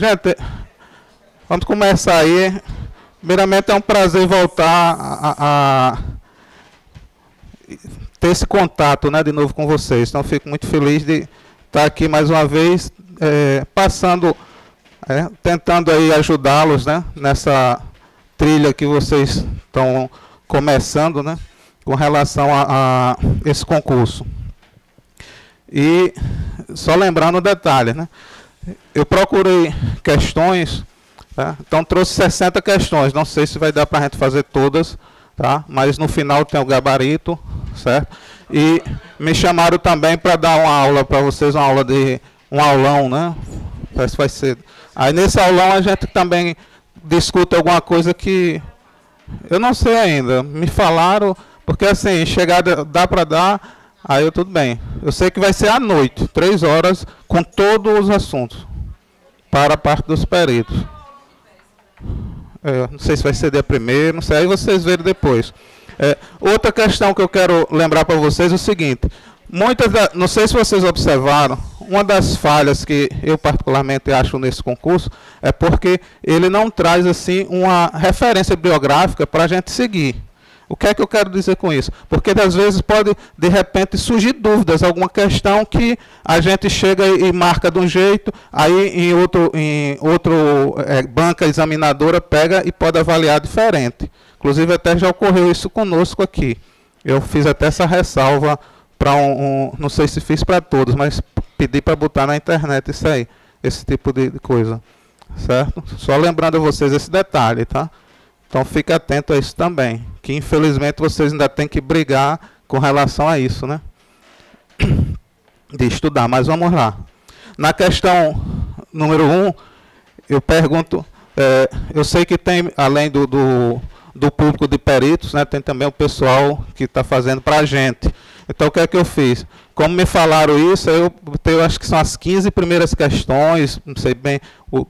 Gente, vamos começar aí. Primeiramente, é um prazer voltar a ter esse contato, né, de novo com vocês. Então, fico muito feliz de estar aqui mais uma vez, passando, tentando aí ajudá-los, né, nessa trilha que vocês estão começando, né, com relação a esse concurso. E só lembrando um detalhe, né, eu procurei questões, tá? Então trouxe 60 questões, não sei se vai dar para a gente fazer todas, tá? Mas no final tem o gabarito, certo? E me chamaram também para dar uma aula para vocês, um aulão, né? Parece que vai ser. Aí nesse aulão a gente também discute alguma coisa que eu não sei ainda. Me falaram, porque assim, chegada dá para dar. Aí eu, tudo bem. Eu sei que vai ser à noite, 3 horas, com todos os assuntos, para a parte dos peritos. Não sei se vai ser dia 1º, não sei, aí vocês verem depois. Outra questão que eu quero lembrar para vocês é o seguinte. Não sei se vocês observaram, uma das falhas que eu particularmente acho nesse concurso é porque ele não traz assim uma referência biográfica para a gente seguir. O que é que eu quero dizer com isso? Porque às vezes pode, de repente, surgir dúvidas, alguma questão que a gente chega e marca de um jeito, aí em outro banca examinadora pega e pode avaliar diferente. Inclusive até já ocorreu isso conosco aqui. Eu fiz até essa ressalva para não sei se fiz para todos, mas pedi para botar na internet isso aí, esse tipo de coisa. Certo? Só lembrando a vocês esse detalhe, tá? Então fique atento a isso também, que infelizmente vocês ainda têm que brigar com relação a isso, né? De estudar, mas vamos lá. Na questão número 1, eu pergunto, eu sei que tem, além do público de peritos, né, tem também o pessoal que está fazendo para a gente. Então o que é que eu fiz? Como me falaram isso, eu acho que são as 15 primeiras questões, não sei bem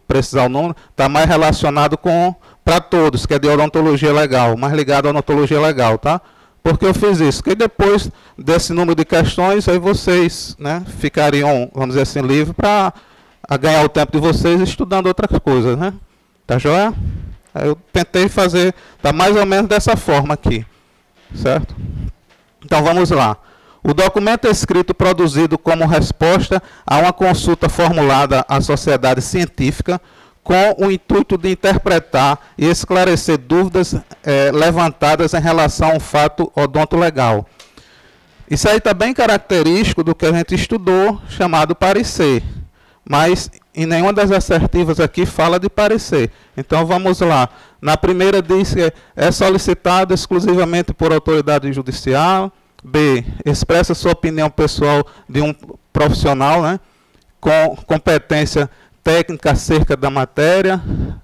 precisar o número, está mais relacionado com para todos, que é de odontologia legal, mais ligado à odontologia legal, tá? Porque eu fiz isso, porque depois desse número de questões, aí vocês, né, ficariam, vamos dizer assim, livres para ganhar o tempo de vocês estudando outras coisas, né? Tá joia? Aí eu tentei fazer, tá mais ou menos dessa forma aqui, certo? Então vamos lá. O documento é escrito produzido como resposta a uma consulta formulada à sociedade científica com o intuito de interpretar e esclarecer dúvidas levantadas em relação a um fato odontolegal. Isso aí está bem característico do que a gente estudou, chamado parecer. Mas em nenhuma das assertivas aqui fala de parecer. Então vamos lá. Na primeira diz que é solicitado exclusivamente por autoridade judicial. B, expressa sua opinião pessoal de um profissional, né, com competência técnica acerca da matéria.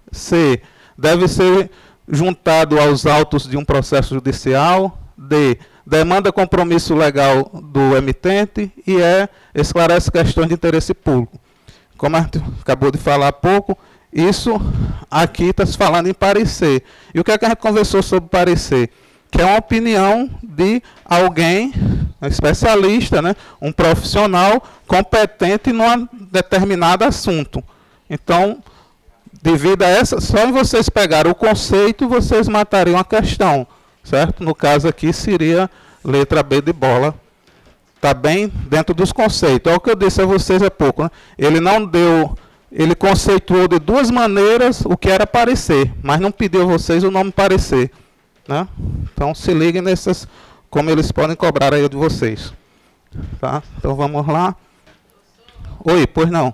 C, deve ser juntado aos autos de um processo judicial. D, demanda compromisso legal do emitente. E E, esclarece questões de interesse público. Como a gente acabou de falar há pouco, isso aqui está se falando em parecer. E o que é que a gente conversou sobre parecer? Que é uma opinião de alguém, um especialista, né, um profissional competente num determinado assunto. Então, devido a essa, só em vocês pegarem o conceito, vocês matariam a questão, certo? No caso aqui seria letra B de bola. Está bem dentro dos conceitos. É o que eu disse a vocês há pouco, né? Ele conceituou de duas maneiras o que era parecer, mas não pediu a vocês o nome parecer. Né? Então se liguem nessas, como eles podem cobrar aí de vocês. Tá? Então vamos lá. Oi, pois não.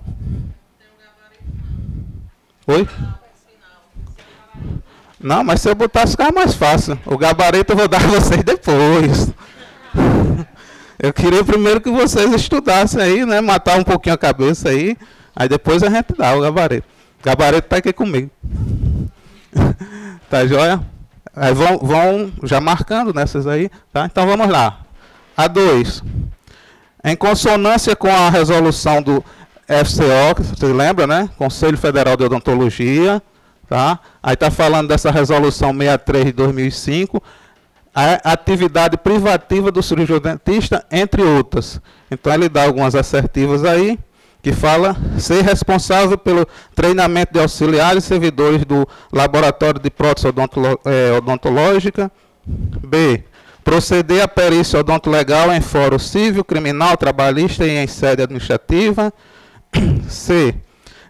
Oi? Não, mas se eu botasse ficar mais fácil. O gabarito eu vou dar a vocês depois. Eu queria primeiro que vocês estudassem aí, né? Matar um pouquinho a cabeça aí. Aí depois a gente dá o gabarito. O gabarito está aqui comigo. Tá joia? Aí vão já marcando nessas aí, tá? Então vamos lá. A2. Em consonância com a resolução do FCO, que vocês lembram, né? Conselho Federal de Odontologia, tá? Aí está falando dessa resolução 63 de 2005, a atividade privativa do cirurgião dentista, entre outras. Então ele dá algumas assertivas aí, que fala ser responsável pelo treinamento de auxiliares e servidores do laboratório de prótese odontológica. B. Proceder à perícia odontolegal em fórum civil, criminal, trabalhista e em sede administrativa. C.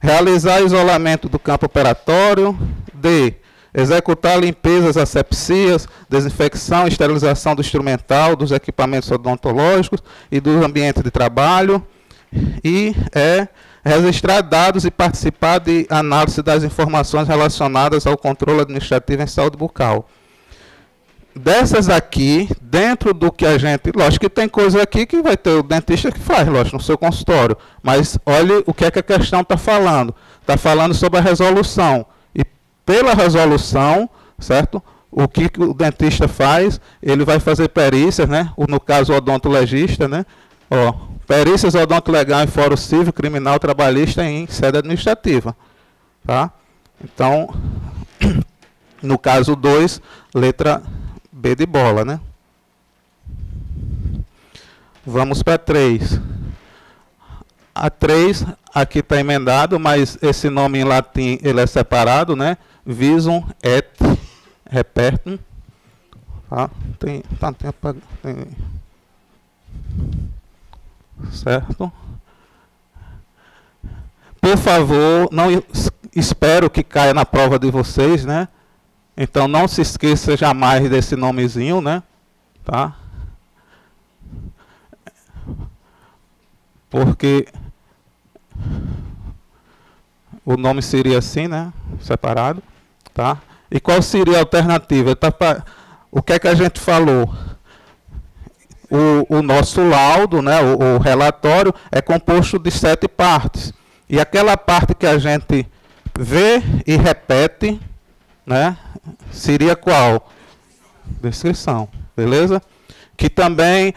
Realizar isolamento do campo operatório. D. Executar limpezas, asepsias, desinfecção e esterilização do instrumental, dos equipamentos odontológicos e do ambiente de trabalho. E registrar dados e participar de análise das informações relacionadas ao controle administrativo em saúde bucal. Dessas aqui, dentro do que a gente... Lógico que tem coisa aqui que vai ter o dentista que faz, lógico, no seu consultório. Mas olhe o que é que a questão está falando. Está falando sobre a resolução. E pela resolução, certo? O que o dentista faz? Ele vai fazer perícias, né? No caso, o odontologista, né? Ó, perícias odontolegal em fórum civil, criminal, trabalhista e em sede administrativa. Tá? Então, no caso 2, letra B de bola, né? Vamos para 3. A 3, aqui está emendado, mas esse nome em latim ele é separado, né? Visum et repertum. Tá? Tem certo? Por favor, não espero que caia na prova de vocês, né? Então não se esqueça jamais desse nomezinho, né? Tá? Porque o nome seria assim, né? Separado, tá? E qual seria a alternativa? O que é que a gente falou? O nosso laudo, né? O relatório é composto de 7 partes. E aquela parte que a gente vê e repete, né? Seria qual? Descrição, beleza? Que também,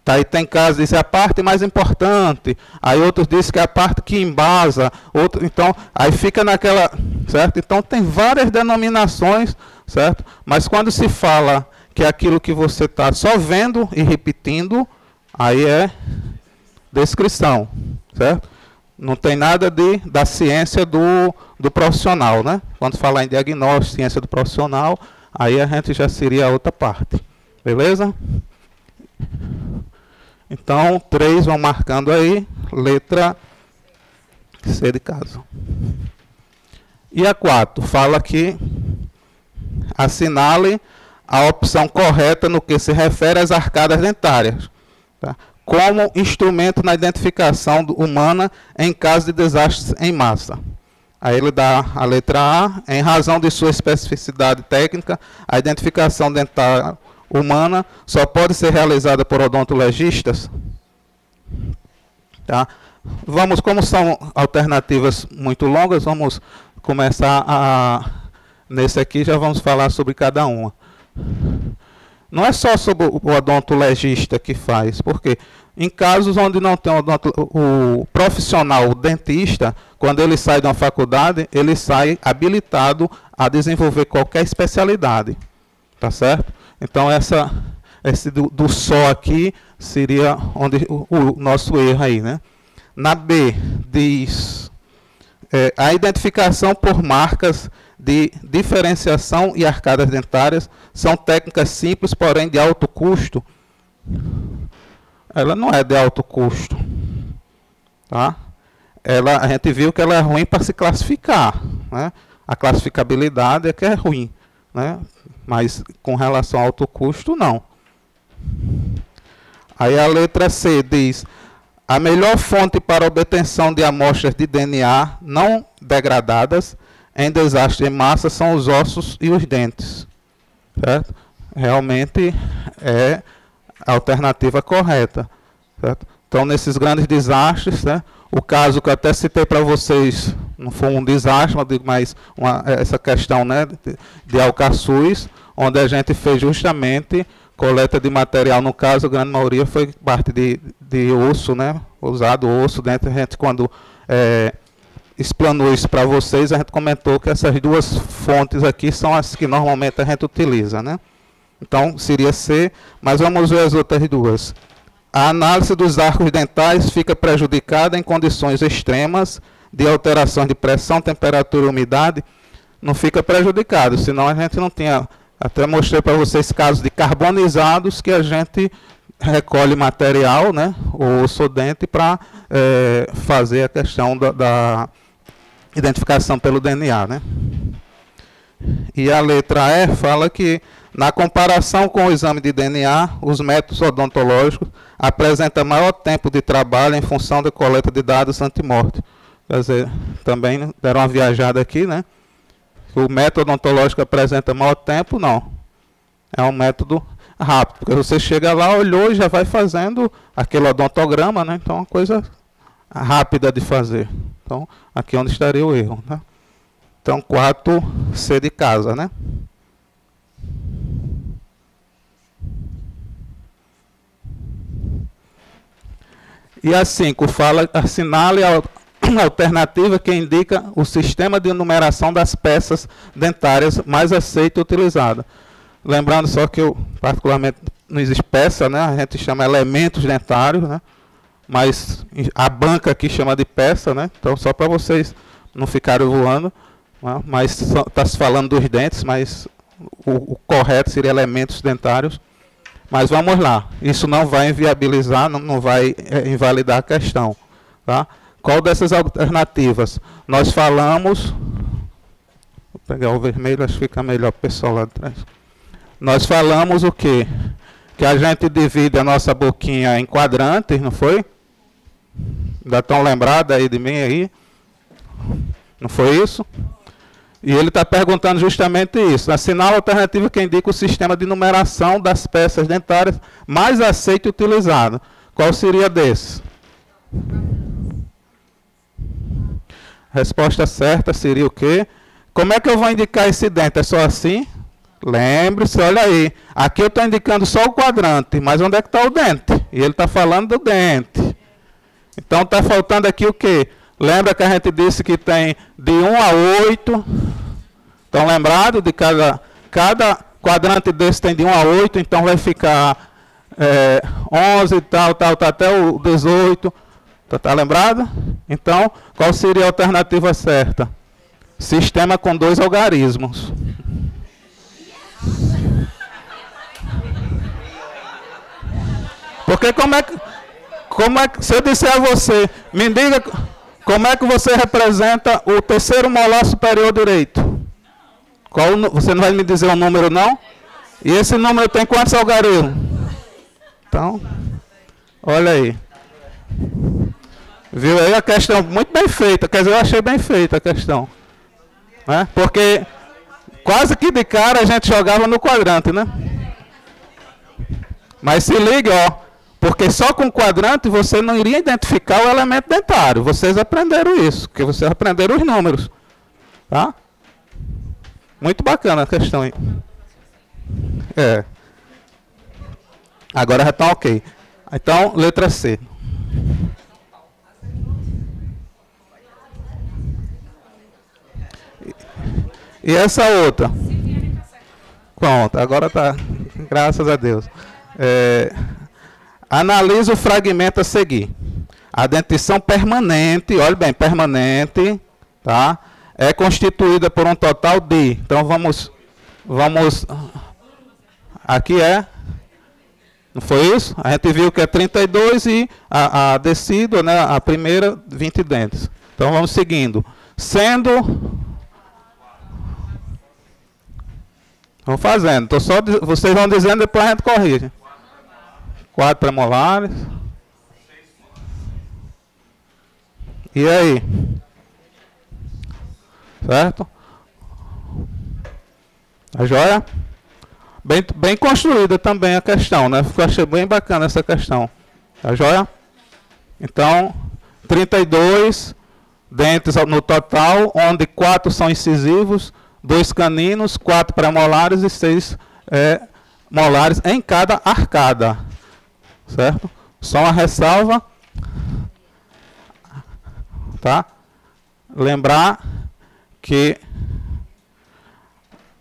aí tem casos que dizem a parte mais importante, aí outros dizem que é a parte que embasa, então, aí fica naquela, certo? Então tem várias denominações, certo? Mas quando se fala que é aquilo que você está só vendo e repetindo, aí é descrição, certo? Não tem nada da ciência do profissional, né? Quando falar em diagnóstico, ciência do profissional, aí a gente já seria a outra parte. Beleza? Então, 3 vão marcando aí, letra C de caso. E a 4, fala que assinale a opção correta no que se refere às arcadas dentárias, tá? Como instrumento na identificação humana em caso de desastres em massa. Aí ele dá a letra A, em razão de sua especificidade técnica, a identificação dentária humana só pode ser realizada por odontologistas. Tá? Como são alternativas muito longas, vamos começar nesse aqui, já vamos falar sobre cada uma. Não é só sobre o odontologista que faz, porque em casos onde não tem o profissional, o dentista, quando ele sai de uma faculdade, ele sai habilitado a desenvolver qualquer especialidade. Tá certo? Então, esse do só aqui seria onde o nosso erro aí, né? Na B, diz a identificação por marcas de diferenciação e arcadas dentárias são técnicas simples, porém de alto custo. Ela não é de alto custo. Tá? A gente viu que ela é ruim para se classificar. Né? A classificabilidade é que é ruim. Né? Mas com relação ao alto custo, não. Aí a letra C diz: a melhor fonte para obtenção de amostras de DNA não degradadas em desastre em massa são os ossos e os dentes. Certo? Realmente é a alternativa correta. Certo? Então, nesses grandes desastres, né, o caso que eu até citei para vocês, não foi um desastre, mas essa questão, né, de Alcaçuz, onde a gente fez justamente coleta de material, no caso, a grande maioria foi parte de osso, né, usado osso dentro. A gente, quando explanou isso para vocês, a gente comentou que essas duas fontes aqui são as que normalmente a gente utiliza, né? Então, seria C, mas vamos ver as outras duas. A análise dos arcos dentais fica prejudicada em condições extremas de alterações de pressão, temperatura e umidade. Não fica prejudicado, senão a gente não tinha... Até mostrei para vocês casos de carbonizados que a gente recolhe material, né, o osso ou dente, para fazer a questão da identificação pelo DNA, né? E a letra E fala que, na comparação com o exame de DNA, os métodos odontológicos apresentam maior tempo de trabalho em função da coleta de dados antemortem. Quer dizer, também deram uma viajada aqui, né? O método odontológico apresenta maior tempo, não. É um método rápido, porque você chega lá, olhou e já vai fazendo aquele odontograma, né? Então é uma coisa rápida de fazer. Então, aqui é onde estaria o erro, né? Então, 4C de casa, né? E a 5 fala, assinale a alternativa que indica o sistema de numeração das peças dentárias mais aceito e utilizada. Lembrando só que eu, particularmente, não existe peça, né? A gente chama elementos dentários, né? Mas a banca aqui chama de peça, né? Então, só para vocês não ficarem voando, né? Mas está se falando dos dentes, mas o correto seria elementos dentários. Mas vamos lá, isso não vai inviabilizar, não vai invalidar a questão, tá? Qual dessas alternativas? Nós falamos... Vou pegar o vermelho, acho que fica melhor para o pessoal lá atrás. Nós falamos o quê? Que a gente divide a nossa boquinha em quadrantes, não foi? Ainda estão lembrados aí de mim aí? Não foi isso? E ele está perguntando justamente isso. Assinar a alternativa que indica o sistema de numeração das peças dentárias mais aceito e utilizado. Qual seria desses? Resposta certa seria o quê? Como é que eu vou indicar esse dente? É só assim? Lembre-se, olha aí. Aqui eu estou indicando só o quadrante, mas onde é que está o dente? E ele está falando do dente. Então está faltando aqui o quê? Lembra que a gente disse que tem de 1 a 8. Estão lembrados de cada quadrante desse tem de 1 a 8, então vai ficar 11 e tal, até o 18. Está lembrado? Então, qual seria a alternativa certa? Sistema com 2 algarismos. Porque como é que, se eu disser a você, me diga como é que você representa o terceiro molar superior direito? Você não vai me dizer o número, não? E esse número tem quantos algarismos? Então, olha aí. Viu aí a questão muito bem feita. Quer dizer, eu achei bem feita a questão. Né? Porque quase que de cara a gente jogava no quadrante, né? Mas se liga, ó. Porque só com quadrante você não iria identificar o elemento dentário. Vocês aprenderam isso, porque vocês aprenderam os números. Tá? Muito bacana a questão aí. Agora já está ok. Então, letra C. E essa outra? Pronto, agora está. Graças a Deus. Analisa o fragmento a seguir. A dentição permanente, olha bem, permanente, tá? É constituída por um total de... Então, vamos... Aqui não foi isso? A gente viu que é 32 e a decídua, né, a primeira, 20 dentes. Então, vamos seguindo. Sendo... Vamos fazendo. Então, vocês vão dizendo, depois a gente corrige. 4 premolares. E aí? Certo? A joia? Bem construída também a questão, né? Eu achei bem bacana essa questão. A joia? Então, 32 dentes no total, onde 4 são incisivos, 2 caninos, 4 premolares e 6 molares em cada arcada. Certo? Só uma ressalva. Tá? Lembrar que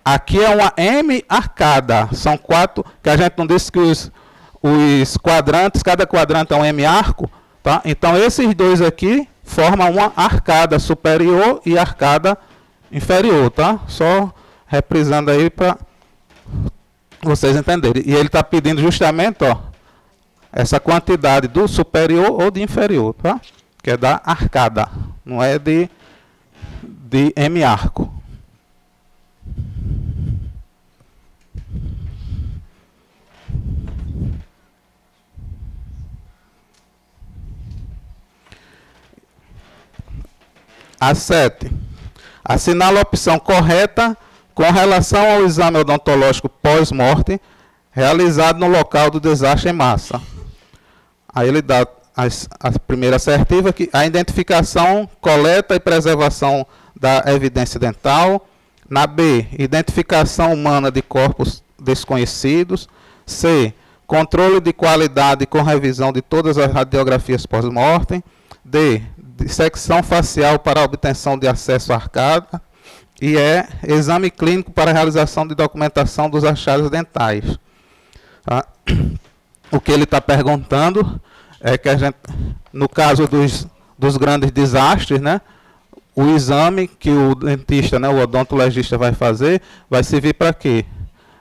aqui é uma M arcada. São 4, que a gente não disse que os quadrantes, cada quadrante é um M-arco, tá? Então esses dois aqui formam uma arcada superior e arcada inferior, tá? Só reprisando aí para vocês entenderem. E ele está pedindo justamente, ó, essa quantidade do superior ou de inferior, tá? Que é da arcada, não é de M-arco. A 7. Assinala a opção correta com relação ao exame odontológico pós-morte realizado no local do desastre em massa. Aí ele dá a primeira assertiva, que a identificação, coleta e preservação da evidência dental. Na B, identificação humana de corpos desconhecidos. C, controle de qualidade com revisão de todas as radiografias pós-mortem. D, dissecção facial para a obtenção de acesso à arcada. E E, exame clínico para a realização de documentação dos achados dentais. Tá? O que ele está perguntando é que a gente, no caso dos grandes desastres, né, o exame que o dentista, né, o odontologista vai fazer, vai servir para quê?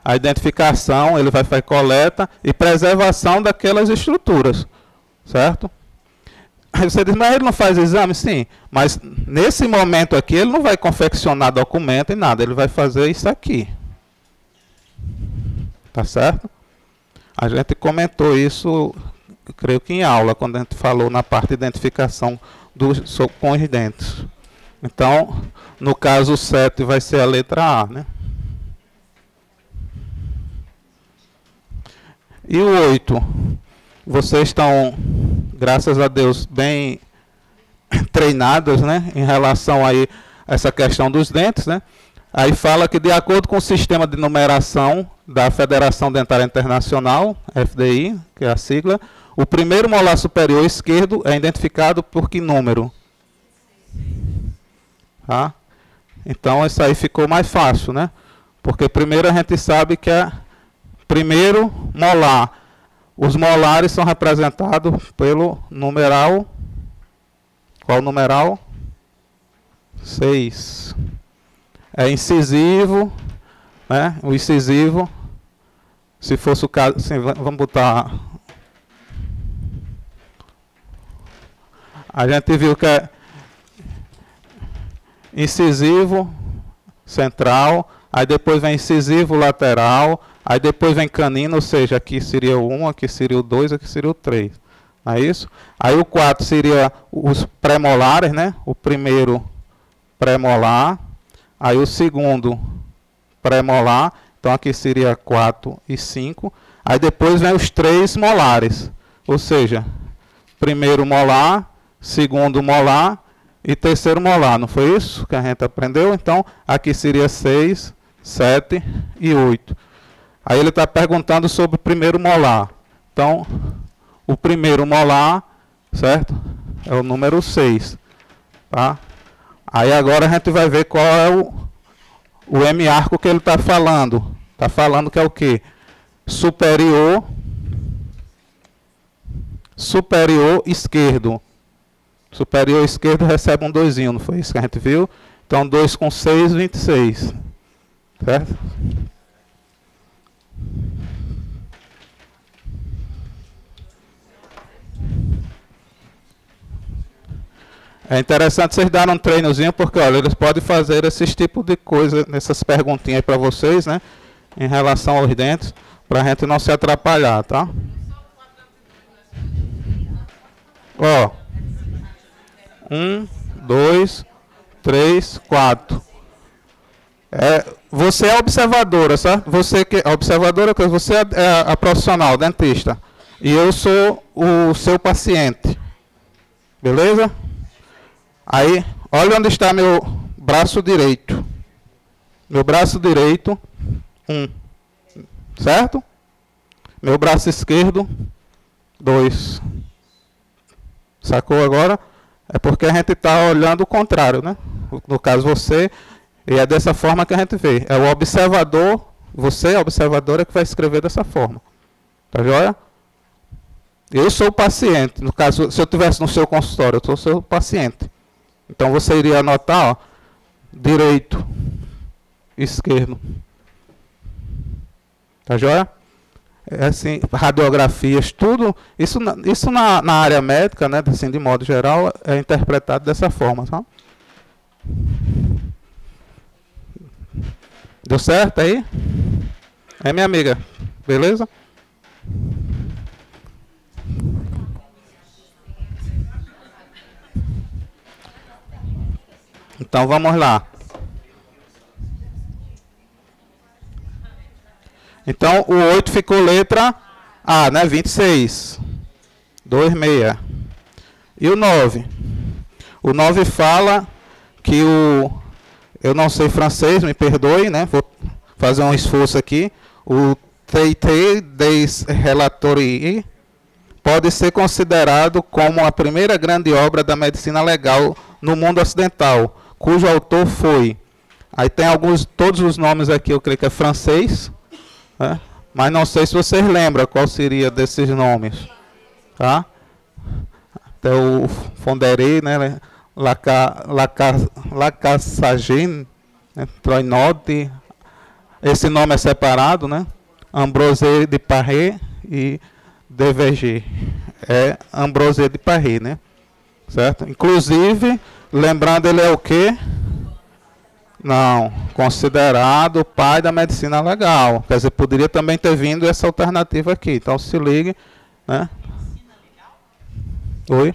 A identificação, ele vai fazer coleta e preservação daquelas estruturas, certo? Aí você diz, mas ele não faz exame? Sim, mas nesse momento aqui ele não vai confeccionar documento e nada, ele vai fazer isso aqui. Tá certo? A gente comentou isso, eu creio que em aula, quando a gente falou na parte de identificação com os dentes. Então, no caso 7 vai ser a letra A, né? E o 8, vocês estão, graças a Deus, bem treinados, né, em relação aí a essa questão dos dentes, né? Aí fala que, de acordo com o sistema de numeração da Federação Dentária Internacional, FDI, que é a sigla, o primeiro molar superior esquerdo é identificado por que número? Tá? Então, isso aí ficou mais fácil, né? Porque primeiro a gente sabe que é primeiro molar. Os molares são representados pelo numeral. Qual numeral? 6. É incisivo, né? O incisivo, se fosse o caso, assim, vamos botar. A gente viu que é incisivo central, aí depois vem incisivo lateral, aí depois vem canino, ou seja, aqui seria o 1, aqui seria o 2, aqui seria o 3. Não é isso? Aí o 4 seria os pré-molares, né? O primeiro pré-molar, aí o segundo pré-molar, então aqui seria 4 e 5. Aí depois vem os 3 molares, ou seja, primeiro molar, segundo molar e terceiro molar, não foi isso que a gente aprendeu? Então, aqui seria 6, 7 e 8. Aí ele está perguntando sobre o primeiro molar. Então, o primeiro molar, certo? É o número 6. Tá? Aí agora a gente vai ver qual é o M-arco que ele está falando. Está falando que é o quê? Superior esquerdo. Superior esquerdo recebe um 2, não foi isso que a gente viu? Então, 2 com 6, 26. Certo? É interessante vocês darem um treinozinho, porque olha, eles podem fazer esses tipos de coisa, essas perguntinhas para vocês, né? Em relação aos dentes, para a gente não se atrapalhar, tá? Ó. 1, 2, 3, 4. Você é observadora, certo? Você que é observadora, você é a profissional, dentista. E eu sou o seu paciente. Beleza? Aí, olha onde está meu braço direito. Meu braço direito, 1. Certo? Meu braço esquerdo, 2. Sacou agora? É porque a gente está olhando o contrário, né? No caso, você, e é dessa forma que a gente vê. É o observador, você, a observadora, que vai escrever dessa forma. Tá joia? Eu sou o paciente. No caso, se eu estivesse no seu consultório, eu sou o seu paciente. Então você iria anotar, ó, direito, esquerdo. Tá joia? É assim, radiografias, tudo. Isso na área médica, né, assim, de modo geral, é interpretado dessa forma. Tá? Deu certo aí? É, minha amiga? Beleza? Então vamos lá. Então o 8 ficou letra A, né? 26. 26. E o 9? O 9 fala que eu não sei francês, me perdoe, né? Vou fazer um esforço aqui. O traité des relatories pode ser considerado como a primeira grande obra da medicina legal no mundo ocidental, cujo autor foi. Aí tem todos os nomes aqui, eu creio que é francês, né? Mas não sei se vocês lembram qual seria desses nomes. Tá? Até o Fondery, né? Lacassagin, né? Troinot, esse nome é separado, né? Ambrosé de Paré e Deverger. É Ambrosé de Paré, né? Certo? Inclusive, lembrando, ele é o quê? Não, considerado o pai da medicina legal. Quer dizer, poderia também ter vindo essa alternativa aqui. Então, se ligue, né? Oi?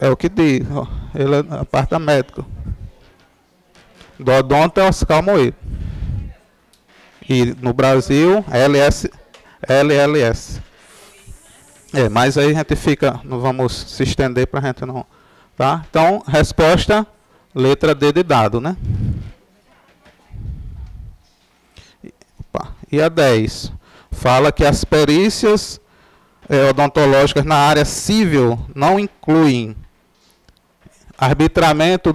É o que diz. Ó, ele é a parte da médica. Do odonto é Oscar Moedo. E no Brasil, LLS. É, mas aí a gente fica, não vamos se estender para a gente não. Tá? Então, resposta, letra D de dado, né? Opa. E a 10. Fala que as perícias odontológicas na área civil não incluem arbitramento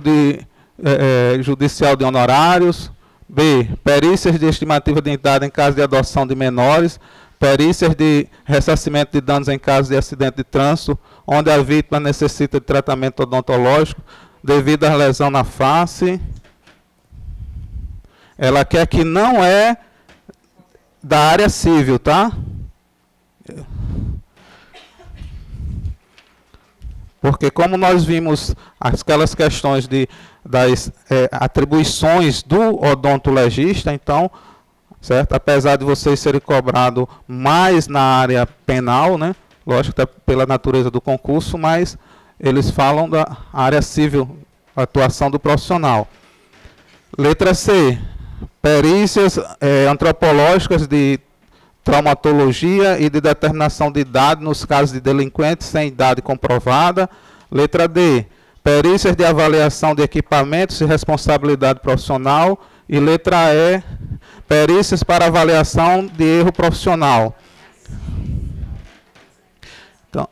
judicial de honorários. B. Perícias de estimativa de idade em caso de adoção de menores. Perícias de ressarcimento de danos em caso de acidente de trânsito, onde a vítima necessita de tratamento odontológico devido à lesão na face. Ela quer que não é da área civil, tá? Porque como nós vimos aquelas questões das atribuições do odontologista, então, certo? Apesar de vocês serem cobrados mais na área penal, né? Lógico, até pela natureza do concurso, mas eles falam da área civil, atuação do profissional. Letra C. Perícias antropológicas de traumatologia e de determinação de idade nos casos de delinquentes sem idade comprovada. Letra D. Perícias de avaliação de equipamentos e responsabilidade profissional. E letra E. Perícias para avaliação de erro profissional. Então,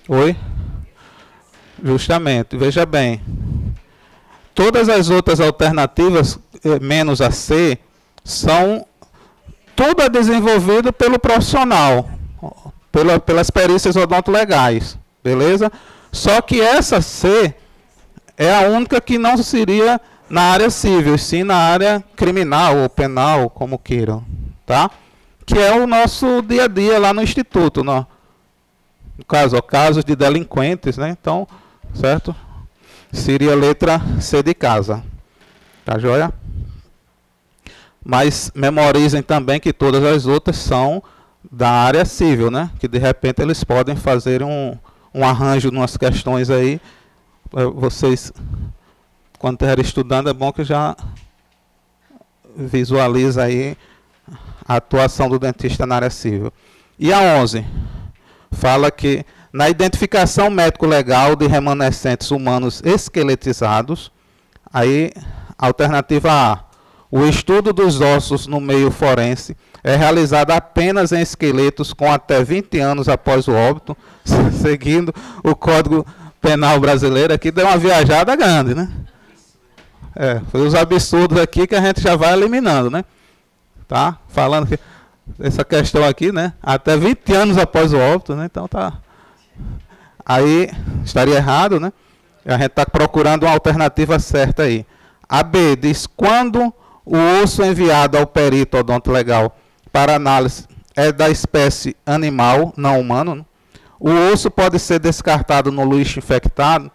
oi? Justamente, veja bem. Todas as outras alternativas, menos a C, são tudo é desenvolvido pelo profissional, pelas perícias odontolegais, beleza? Só que essa C é a única que não seria na área civil, sim na área criminal ou penal, como queiram, tá? Que é o nosso dia a dia lá no instituto, no caso, casos de delinquentes, né? Então, certo? Seria a letra C de casa, tá joia? Mas memorizem também que todas as outras são da área civil, né? Que de repente eles podem fazer um arranjo nas questões aí. Vocês, quando estiverem estudando, é bom que já visualiza aí a atuação do dentista na área civil. E a 11 fala que na identificação médico-legal de remanescentes humanos esqueletizados, aí alternativa A. O estudo dos ossos no meio forense é realizado apenas em esqueletos com até 20 anos após o óbito, seguindo o Código Penal brasileiro. Aqui deu uma viajada grande, né? Foi os absurdos aqui que a gente já vai eliminando, né? Tá? Falando que essa questão aqui, né? Até 20 anos após o óbito, né? Então tá. Aí estaria errado, né? A gente está procurando uma alternativa certa aí. A B diz: quando o osso enviado ao perito odontolegal para análise é da espécie animal, não humano, né? O osso pode ser descartado no lixo infectado?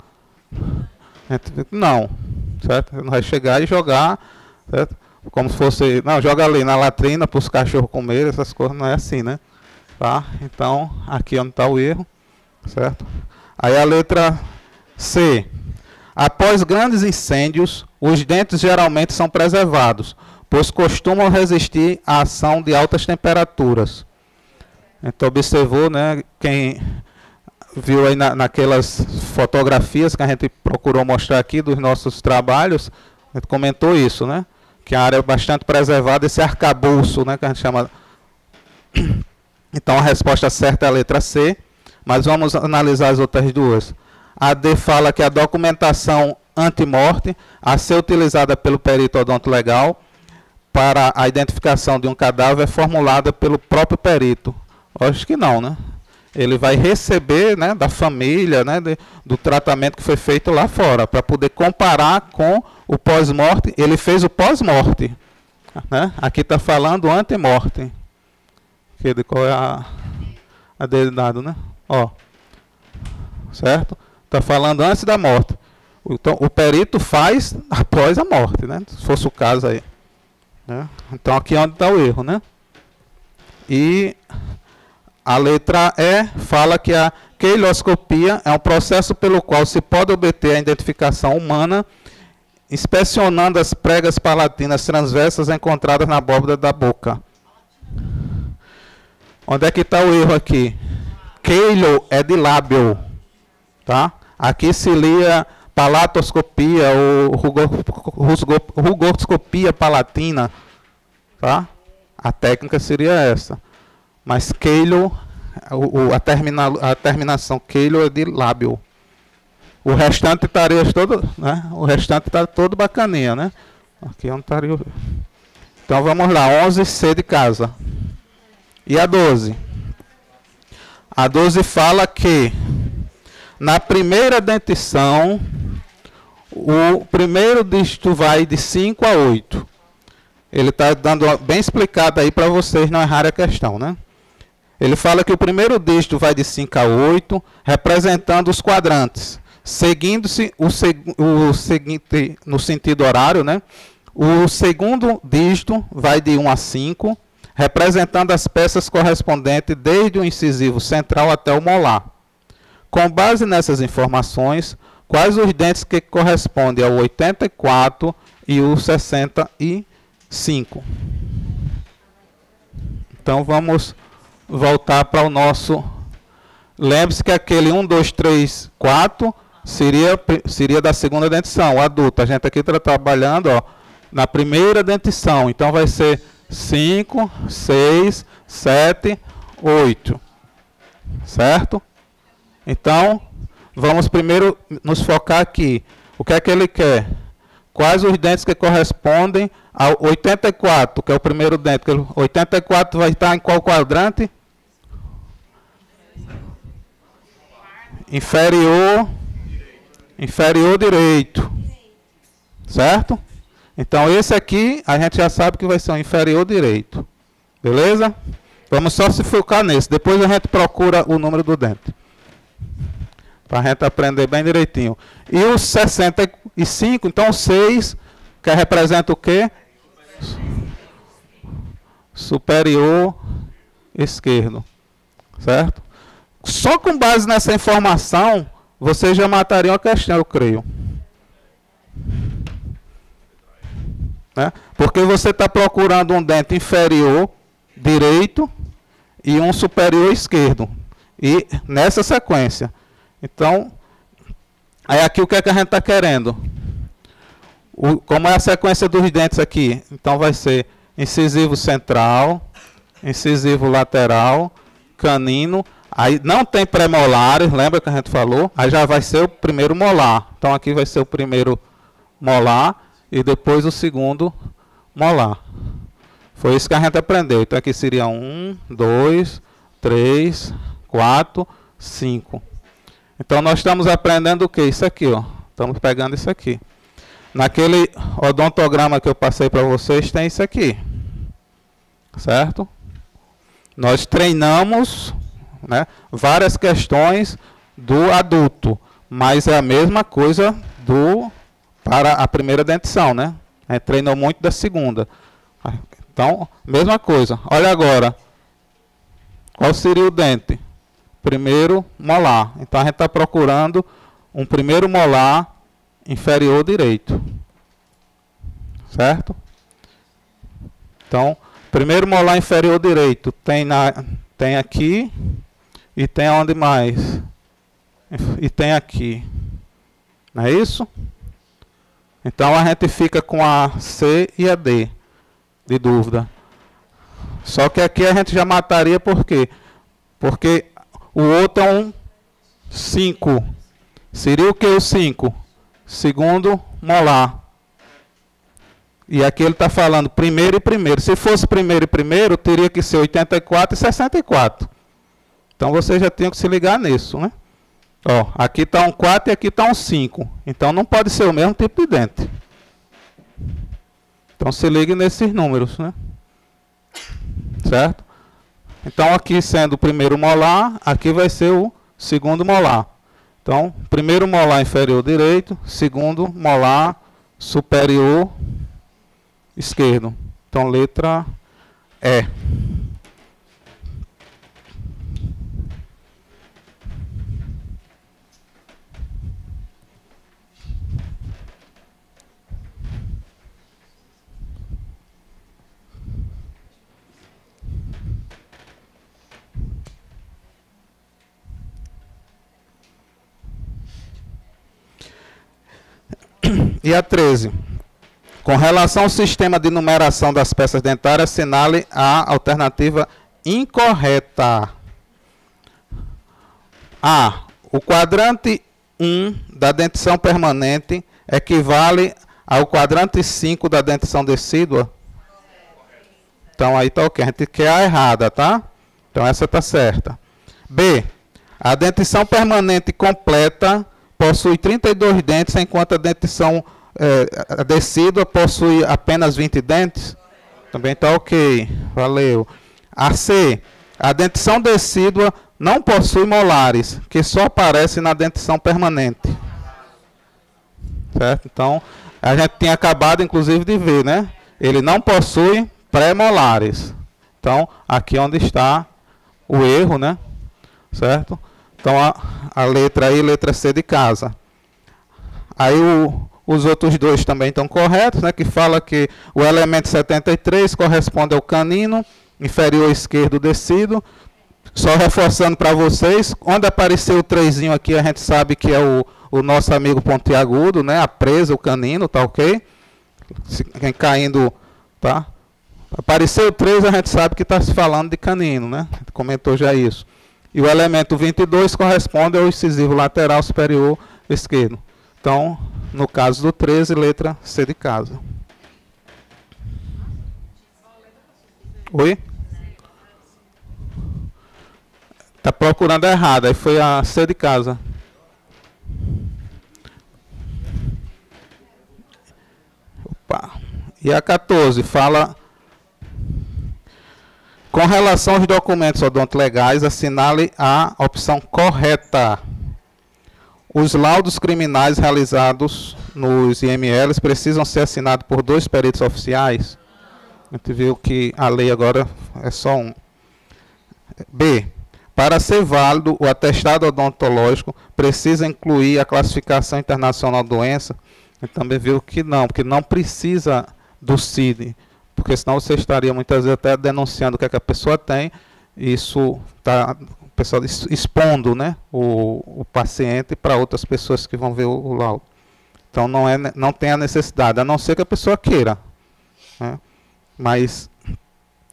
Não, certo? Não vai chegar e jogar, certo? Como se fosse, não, joga ali na latrina para os cachorros comerem, essas coisas, não é assim, né? Tá? Então, aqui onde está o erro, certo? Aí a letra C. Após grandes incêndios, os dentes geralmente são preservados, pois costumam resistir à ação de altas temperaturas. Então, observou, né, quem viu aí naquelas fotografias que a gente procurou mostrar aqui dos nossos trabalhos, a gente comentou isso, né? Que a área é bastante preservada, esse arcabouço, né, que a gente chama. Então a resposta certa é a letra C, mas vamos analisar as outras duas. A D fala que a documentação antemorte a ser utilizada pelo perito odontolegal para a identificação de um cadáver é formulada pelo próprio perito. Acho que não, né? Ele vai receber, né, da família, né, do tratamento que foi feito lá fora, para poder comparar com o pós-morte. Ele fez o pós-morte, né? Aqui está falando antemorte. Qual é a dele dado, né? Ó, certo? Está falando antes da morte. Então, o perito faz após a morte, né? Se fosse o caso aí, né? Então, aqui é onde está o erro, né? E a letra E fala que a queiloscopia é um processo pelo qual se pode obter a identificação humana inspecionando as pregas palatinas transversas encontradas na abóbora da boca. Onde é que está o erro aqui? Queilo é de lábio, tá? Aqui se lia palatoscopia ou rugoscopia palatina, tá? A técnica seria essa. Mas queilo, a terminação queilo é de lábio. O restante estaria todo, né? O restante está todo bacaninha, né? Aqui não estaria. Então vamos lá, 11C de casa. E a 12? A 12 fala que na primeira dentição o primeiro dígito vai de 5 a 8. Ele está dando bem explicado aí para vocês não errarem a questão, né? Ele fala que o primeiro dígito vai de 5 a 8, representando os quadrantes. Seguindo-se o seguinte, no sentido horário, né? O segundo dígito vai de 1 a 5, representando as peças correspondentes desde o incisivo central até o molar. Com base nessas informações, quais os dentes que correspondem ao 84 e o 65? Então vamos voltar para o nosso. Lembre-se que aquele 1, 2, 3, 4 seria da segunda dentição, o adulto. A gente aqui está trabalhando, ó, na primeira dentição. Então vai ser 5, 6, 7, 8. Certo? Então, vamos primeiro nos focar aqui. O que é que ele quer? Quais os dentes que correspondem ao 84, que é o primeiro dente? 84 vai estar em qual quadrante? Inferior direito. Certo? Então, esse aqui, a gente já sabe que vai ser o inferior direito. Beleza? Vamos só se focar nesse. Depois a gente procura o número do dente. Para a gente aprender bem direitinho. E o 65, então 6, que representa o quê? Superior esquerdo. Certo? Só com base nessa informação, vocês já matariam a questão, eu creio. Né? Porque você está procurando um dente inferior direito e um superior esquerdo. E nessa sequência. Então, aí aqui o que é que a gente está querendo? Como é a sequência dos dentes aqui? Então vai ser incisivo central, incisivo lateral, canino. Aí não tem premolares, lembra que a gente falou? Aí já vai ser o primeiro molar. Então aqui vai ser o primeiro molar e depois o segundo molar. Foi isso que a gente aprendeu. Então aqui seria 1, 2, 3, 4, 5. Então nós estamos aprendendo o que? Isso aqui, ó. Estamos pegando isso aqui. Naquele odontograma que eu passei para vocês, tem isso aqui. Certo? Nós treinamos, né, várias questões do adulto, mas é a mesma coisa para a primeira dentição, né? A gente treinou muito da segunda. Então, mesma coisa. Olha agora. Qual seria o dente? Primeiro molar. Então, a gente está procurando um primeiro molar inferior direito. Certo? Então, primeiro molar inferior direito tem aqui e tem onde mais? E tem aqui. Não é isso? Então, a gente fica com a C e a D de dúvida. Só que aqui a gente já mataria por quê? Porque o outro é um 5. Seria o que o 5? Segundo molar. E aqui ele está falando primeiro e primeiro. Se fosse primeiro e primeiro, teria que ser 84 e 64. Então você já tem que se ligar nisso, né? Ó, aqui está um 4 e aqui está um 5. Então não pode ser o mesmo tipo de dente. Então se ligue nesses números, né? Certo? Então aqui sendo o primeiro molar, aqui vai ser o segundo molar. Então, primeiro molar inferior direito, segundo molar superior esquerdo. Então, letra E. E a 13. Com relação ao sistema de numeração das peças dentárias, assinale a alternativa incorreta. A. O quadrante 1 da dentição permanente equivale ao quadrante 5 da dentição decídua? Então aí está ok. A gente quer a errada, tá? Então essa está certa. B. A dentição permanente completa possui 32 dentes, enquanto a dentição decídua possui apenas 20 dentes? Também está ok. Valeu. A C. A dentição decídua não possui molares, que só aparece na dentição permanente. Certo? Então, a gente tinha acabado, inclusive, de ver, né? Ele não possui pré-molares. Então, aqui é onde está o erro, né? Certo? Então, a letra I, letra C de casa. Aí, os outros dois também estão corretos, né? Que fala que o elemento 73 corresponde ao canino inferior esquerdo descido. Só reforçando para vocês, onde apareceu o 3 aqui, a gente sabe que é o nosso amigo pontiagudo, né? A presa, o canino, tá ok? Quem caindo, tá? Apareceu o 3, a gente sabe que está se falando de canino, né? A gente comentou já isso. E o elemento 22 corresponde ao incisivo lateral superior esquerdo. Então, no caso do 13, letra C de casa. Oi? Está procurando errado, aí foi a C de casa. Opa. E a 14 fala... Com relação aos documentos odontolegais, assinale a opção correta. Os laudos criminais realizados nos IMLs precisam ser assinados por 2 peritos oficiais? A gente viu que a lei agora é só um. B. Para ser válido, o atestado odontológico precisa incluir a classificação internacional de doença? A gente também viu que não, porque não precisa do CID. Porque senão você estaria muitas vezes até denunciando o que, é que a pessoa tem. E isso está o pessoal expondo, né, o paciente para outras pessoas que vão ver o laudo. Então não tem a necessidade, a não ser que a pessoa queira. Né? Mas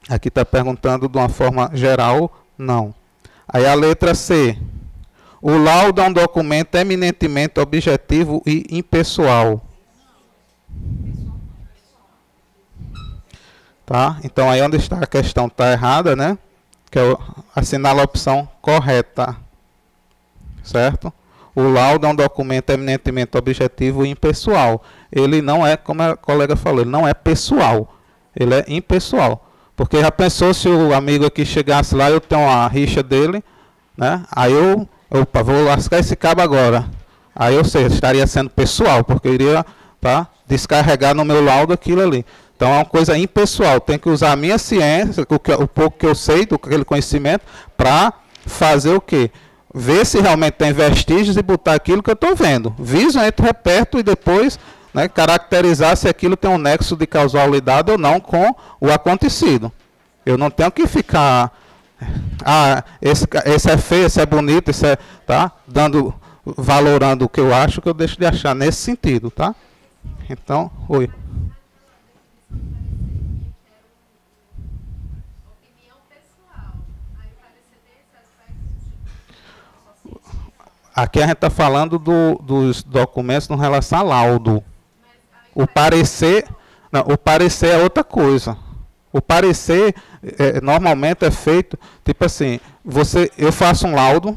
aqui está perguntando de uma forma geral, não. Aí a letra C. O laudo é um documento eminentemente objetivo e impessoal. Tá? Então, aí onde está a questão está errada, né? Que é assinar a opção correta. Certo? O laudo é um documento eminentemente objetivo e impessoal. Ele não é, como a colega falou, ele não é pessoal. Ele é impessoal. Porque já pensou se o amigo aqui chegasse lá, eu tenho a rixa dele, né? Aí opa, vou lascar esse cabo agora. Aí, ou seja, estaria sendo pessoal, porque eu iria, tá, descarregar no meu laudo aquilo ali. Então, é uma coisa impessoal. Tem que usar a minha ciência, o pouco que eu sei, aquele conhecimento, para fazer o quê? Ver se realmente tem vestígios e botar aquilo que eu estou vendo. Viso, entre reperto e depois, né, caracterizar se aquilo tem um nexo de causalidade ou não com o acontecido. Eu não tenho que ficar... esse é feio, esse é bonito, esse é... Tá? Valorando o que eu acho, que eu deixo de achar nesse sentido, tá? Então, oi. Aqui a gente está falando dos documentos em relação a laudo. O parecer é outra coisa. O parecer normalmente é feito, tipo assim, eu faço um laudo,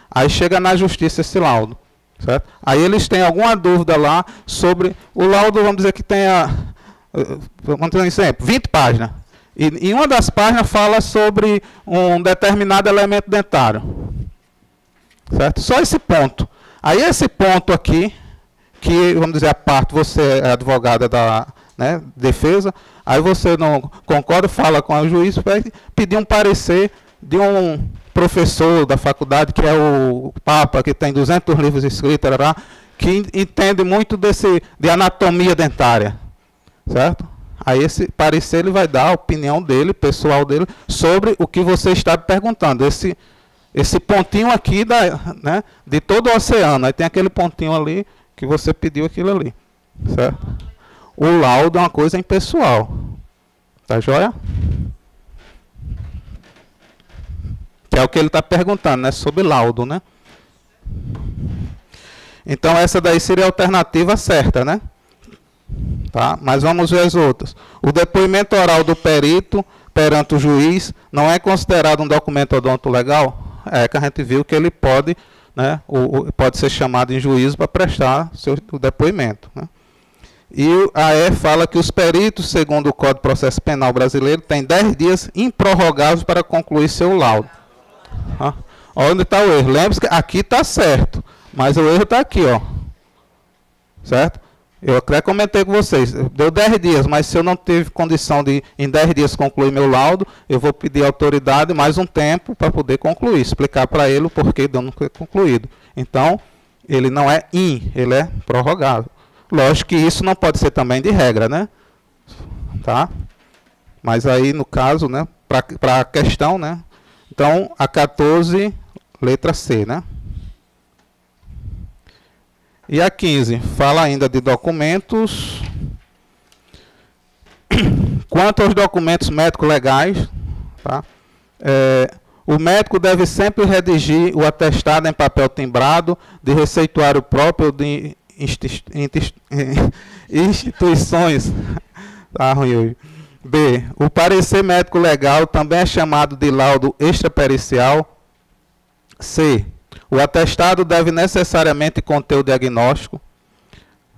aí chega na justiça esse laudo. Certo? Aí eles têm alguma dúvida lá sobre o laudo, vamos dizer que tenha, vamos ter um exemplo, 20 páginas. E uma das páginas fala sobre um determinado elemento dentário. Certo? Só esse ponto. Aí esse ponto aqui, que vamos dizer a parte, você é advogada da, né, defesa, aí você não concorda, fala com o juiz, vai pedir um parecer de um professor da faculdade, que é o Papa, que tem 200 livros escritos, que entende muito de anatomia dentária. Certo? Aí esse parecer ele vai dar a opinião dele, pessoal dele, sobre o que você está perguntando. Esse pontinho aqui né, de todo o oceano. Aí tem aquele pontinho ali que você pediu aquilo ali. Certo? O laudo é uma coisa impessoal. Tá joia? Que é o que ele está perguntando, né? Sobre laudo, né? Então essa daí seria a alternativa certa, né? Tá? Mas vamos ver as outras. O depoimento oral do perito perante o juiz não é considerado um documento odontolegal? É que a gente viu que ele pode, né, pode ser chamado em juízo para prestar o depoimento. Né? E a E fala que os peritos, segundo o Código de Processo Penal brasileiro, têm 10 dias improrrogáveis para concluir seu laudo. Onde está o erro? Lembre-se que aqui está certo, mas o erro está aqui, ó. Certo? Eu até comentei com vocês, deu 10 dias, mas se eu não tive condição de, em 10 dias, concluir meu laudo, eu vou pedir à autoridade mais um tempo para poder concluir, explicar para ele o porquê de eu não ter concluído. Então, ele não é ele é prorrogável. Lógico que isso não pode ser também de regra, né? Tá? Mas aí, no caso, né, para a questão, né? Então, a 14, letra C, né? E a 15, fala ainda de documentos. Quanto aos documentos médico-legais, tá? O médico deve sempre redigir o atestado em papel timbrado de receituário próprio de instituições. Tá ruim hoje. B. O parecer médico-legal também é chamado de laudo extrapericial. C. O atestado deve necessariamente conter o diagnóstico.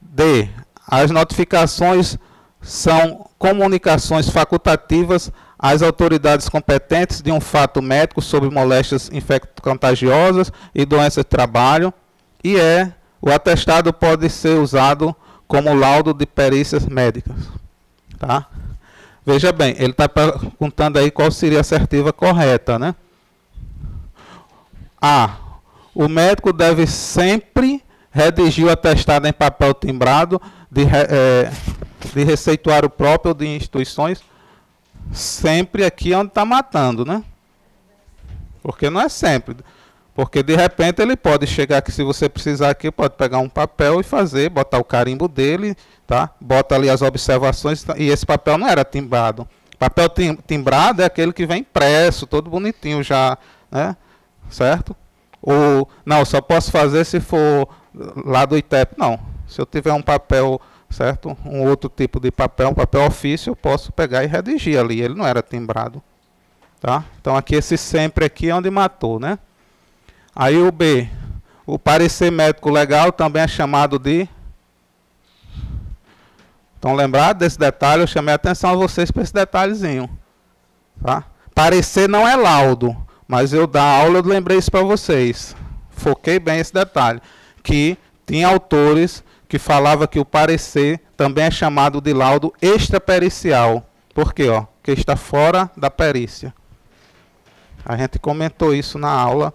D. As notificações são comunicações facultativas às autoridades competentes de um fato médico sobre moléstias infecto-contagiosas e doenças de trabalho. E E. O atestado pode ser usado como laudo de perícias médicas. Tá? Veja bem, ele está perguntando aí qual seria a assertiva correta, né? A. O médico deve sempre redigir o atestado em papel timbrado de receituário próprio de instituições, sempre aqui onde está matando, né? Porque não é sempre. Porque de repente ele pode chegar aqui, se você precisar aqui, pode pegar um papel e fazer, botar o carimbo dele, tá? Bota ali as observações, e esse papel não era timbrado. Papel timbrado é aquele que vem impresso, todo bonitinho já, né? Certo? Ou, não, só posso fazer se for lá do ITEP. Não, se eu tiver um papel certo? Um outro tipo de papel, um papel ofício, eu posso pegar e redigir ali. Ele não era timbrado. Tá? Então aqui esse sempre aqui é onde matou, né? Aí o B, o parecer médico legal também é chamado de... Estão lembrados desse detalhe? Eu chamei a atenção a vocês para esse detalhezinho. Tá? Parecer não é laudo, mas eu da aula eu lembrei isso para vocês. Foquei bem esse detalhe. Que tinha autores que falavam que o parecer também é chamado de laudo extrapericial. Por quê? Ó, porque está fora da perícia. A gente comentou isso na aula.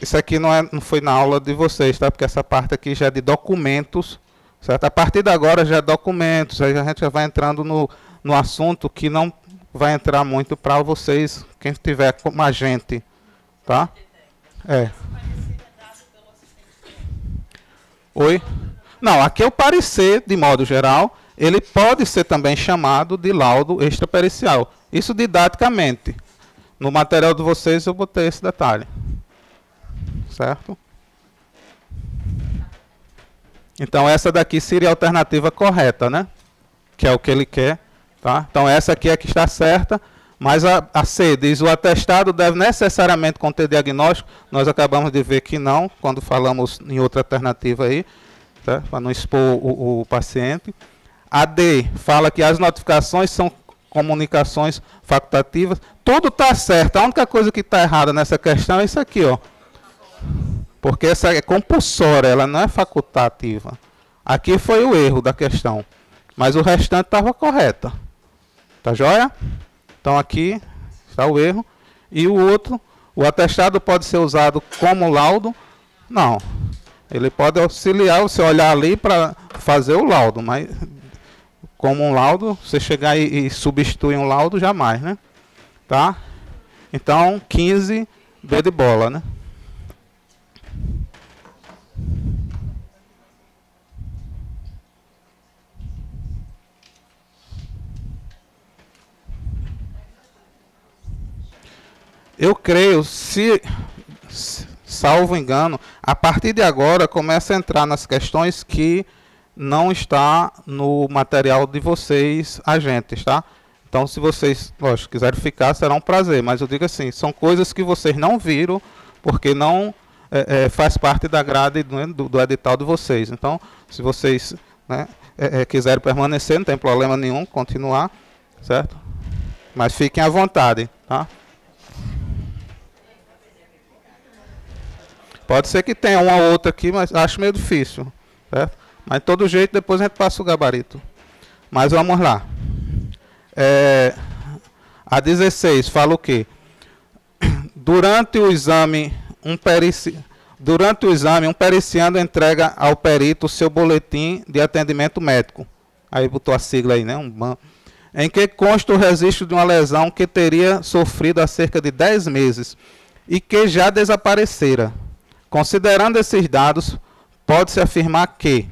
Isso aqui não foi na aula de vocês, tá? Porque essa parte aqui já é de documentos, certo? A partir de agora já é documentos, aí a gente já vai entrando no assunto que não vai entrar muito para vocês, quem estiver como a gente, tá? É. Oi? Não, aqui é o parecer, de modo geral, ele pode ser também chamado de laudo extrapericial. Isso didaticamente. No material de vocês eu botei esse detalhe. Certo? Então essa daqui seria a alternativa correta, né? Que é o que ele quer. Tá? Então essa aqui é que está certa. Mas a C diz, o atestado deve necessariamente conter diagnóstico. Nós acabamos de ver que não, quando falamos em outra alternativa aí. Tá? Para não expor o paciente. A D fala que as notificações são comunicações facultativas. Tudo está certo. A única coisa que está errada nessa questão é isso aqui, ó. Porque essa é compulsória, ela não é facultativa. Aqui foi o erro da questão. Mas o restante estava correta. Tá joia? Então aqui está o erro. E o outro, o atestado pode ser usado como laudo? Não. Ele pode auxiliar você olhar ali para fazer o laudo, mas como um laudo, você chegar e substituir um laudo, jamais, né? Tá? Então, 15, B de bola, né? Eu creio, salvo engano, a partir de agora começa a entrar nas questões que não está no material de vocês, agentes, tá? Então, se vocês, lógico, quiserem ficar, será um prazer. Mas eu digo assim, são coisas que vocês não viram, porque não faz parte da grade do edital de vocês. Então, se vocês, né, quiserem permanecer, não tem problema nenhum, continuar, certo? Mas fiquem à vontade, tá? Pode ser que tenha uma ou outra aqui, mas acho meio difícil, certo? Mas de todo jeito, depois a gente passa o gabarito. Mas vamos lá. A 16 fala o quê? Durante o exame, um periciando entrega ao perito o seu boletim de atendimento médico. Aí botou a sigla aí, né? Um BAN. Em que consta o registro de uma lesão que teria sofrido há cerca de 10 meses e que já desaparecera. Considerando esses dados, pode-se afirmar que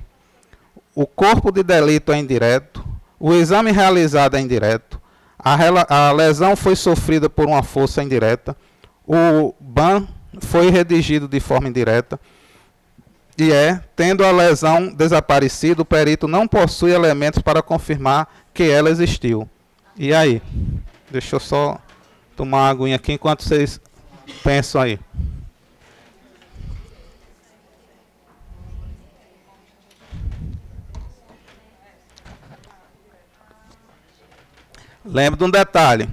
o corpo de delito é indireto, o exame realizado é indireto, a lesão foi sofrida por uma força indireta, o BAN foi redigido de forma indireta, e tendo a lesão desaparecido, o perito não possui elementos para confirmar que ela existiu. E aí? Deixa eu só tomar uma aguinha aqui enquanto vocês pensam aí. Lembra de um detalhe.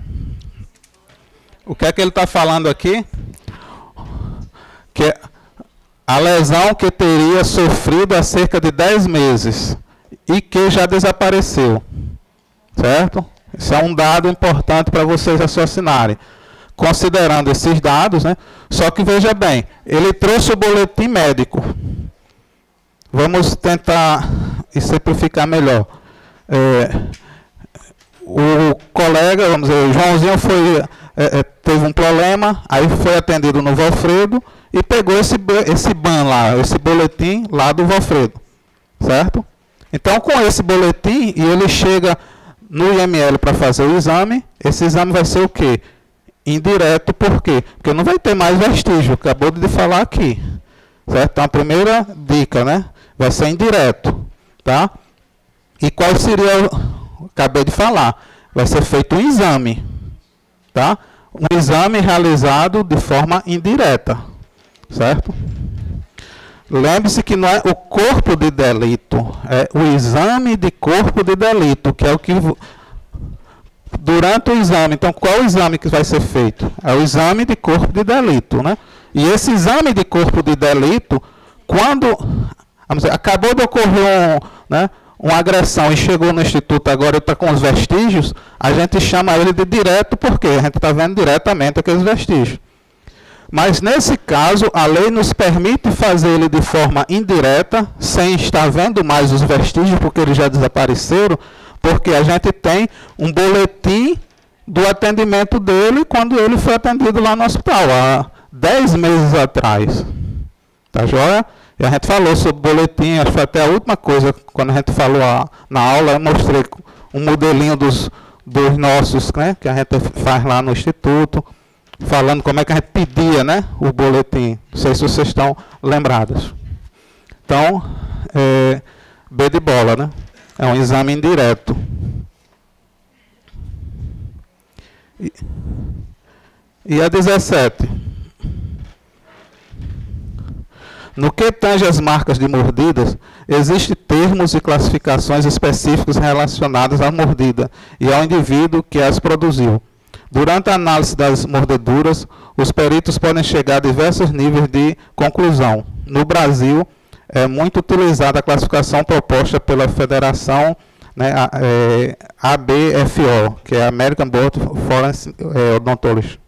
O que é que ele está falando aqui? Que a lesão que teria sofrido há cerca de 10 meses e que já desapareceu. Certo? Esse é um dado importante para vocês raciocinarem. Considerando esses dados, né? Só que veja bem, ele trouxe o boletim médico. Vamos tentar exemplificar melhor. O colega, vamos dizer, o Joãozinho teve um problema, aí foi atendido no Valfredo e pegou esse BAN lá, esse boletim lá do Valfredo, certo? Então, com esse boletim, e ele chega no IML para fazer o exame, esse exame vai ser o quê? Indireto, por quê? Porque não vai ter mais vestígio, acabou de falar aqui, certo? Então, a primeira dica, né? Vai ser indireto, tá? E qual seria, acabei de falar, vai ser feito um exame, tá? Um exame realizado de forma indireta, certo? Lembre-se que não é o corpo de delito, é o exame de corpo de delito, que é o que... Durante o exame, então qual é o exame que vai ser feito? É o exame de corpo de delito, né? E esse exame de corpo de delito, quando vamos dizer, acabou de ocorrer uma agressão e chegou no instituto agora e está com os vestígios, a gente chama ele de direto, porque a gente está vendo diretamente aqueles vestígios. Mas nesse caso, a lei nos permite fazer ele de forma indireta, sem estar vendo mais os vestígios, porque eles já desapareceram, porque a gente tem um boletim do atendimento dele quando ele foi atendido lá no hospital, há 10 meses atrás. Tá joia? E a gente falou sobre o boletim, acho que foi até a última coisa, quando a gente falou na aula, eu mostrei um modelinho dos nossos, né, que a gente faz lá no instituto, falando como é que a gente pedia, né, o boletim. Não sei se vocês estão lembrados. Então, B de bola, né? É um exame indireto. E a 17. No que tange as marcas de mordidas, existem termos e classificações específicos relacionados à mordida e ao indivíduo que as produziu. Durante a análise das mordeduras, os peritos podem chegar a diversos níveis de conclusão. No Brasil, é muito utilizada a classificação proposta pela Federação, né, ABFO, que é American Board of Forensic Odontology.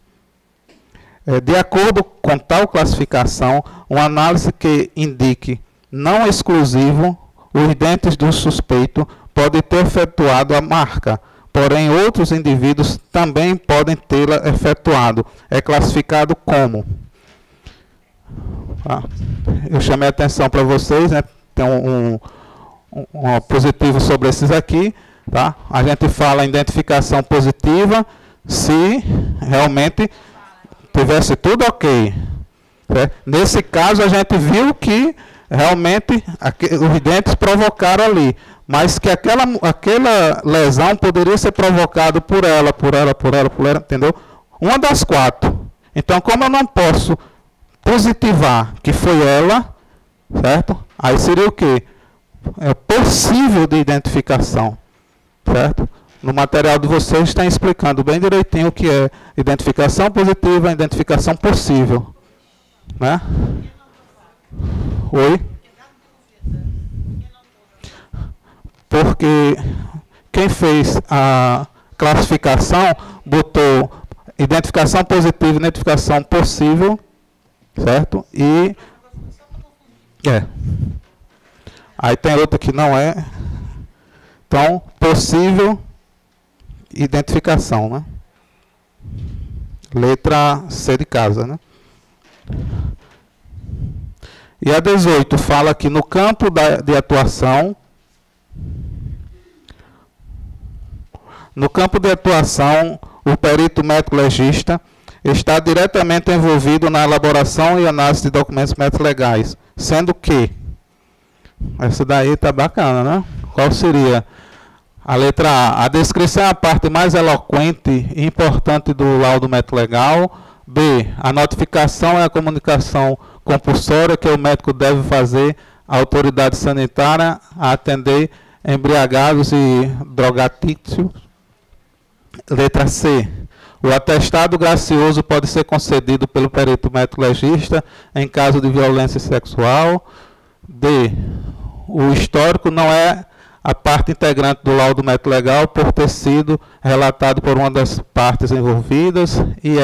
De acordo com tal classificação, uma análise que indique não exclusivo os dentes do suspeito pode ter efetuado a marca, porém outros indivíduos também podem tê-la efetuado. É classificado como... eu chamei a atenção para vocês, né? Tem um positivo sobre esses aqui, tá? A gente fala identificação positiva se realmente tivesse tudo ok. Nesse caso, a gente viu que realmente os dentes provocaram ali, mas que aquela lesão poderia ser provocada por ela, entendeu? Uma das 4. Então, como eu não posso positivar que foi ela, certo? Aí seria o quê? É possível de identificação, certo? No material de vocês está explicando bem direitinho o que é identificação positiva e identificação possível, né? Oi? Porque quem fez a classificação botou identificação positiva e identificação possível, certo? E aí tem outra que não é. Então, possível identificação, né? Letra C de casa, né? E a 18 fala que no campo de atuação, o perito médico legista está diretamente envolvido na elaboração e análise de documentos médicos legais, sendo que essa daí está bacana, né? Qual seria? A letra A. A descrição é a parte mais eloquente e importante do laudo médico legal. B. A notificação é a comunicação compulsória que o médico deve fazer à autoridade sanitária a atender embriagados e drogatícios. Letra C. O atestado gracioso pode ser concedido pelo perito médico legista em caso de violência sexual. D. O histórico não é a parte integrante do laudo médico legal por ter sido relatado por uma das partes envolvidas e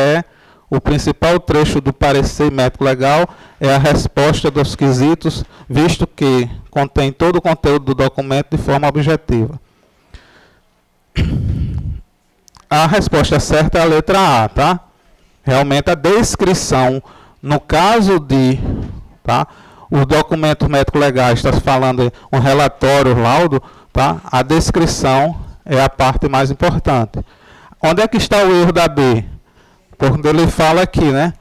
o principal trecho do parecer médico legal é a resposta dos quesitos, visto que contém todo o conteúdo do documento de forma objetiva. A resposta certa é a letra A, tá? Realmente a descrição, no caso de, tá? O documento médico legal está falando um relatório, laudo, tá? A descrição é a parte mais importante. Onde é que está o erro da B? Quando ele fala aqui, né?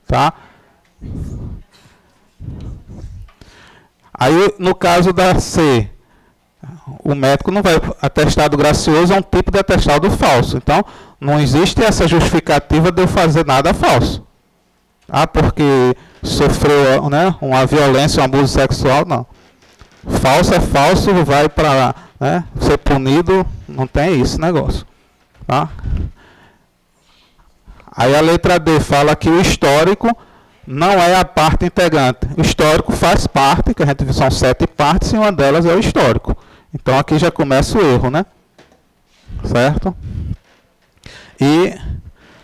Tá? Aí, no caso da C, o médico não vai... Atestado gracioso é um tipo de atestado falso. Então, não existe essa justificativa de eu fazer nada falso. Ah, porque sofreu, né, uma violência, um abuso sexual, não. Falso é falso, vai para, né, ser punido, não tem esse negócio. Tá? Aí a letra D fala que o histórico não é a parte integrante. O histórico faz parte, que a gente viu, são 7 partes, e uma delas é o histórico. Então aqui já começa o erro, né? Certo? E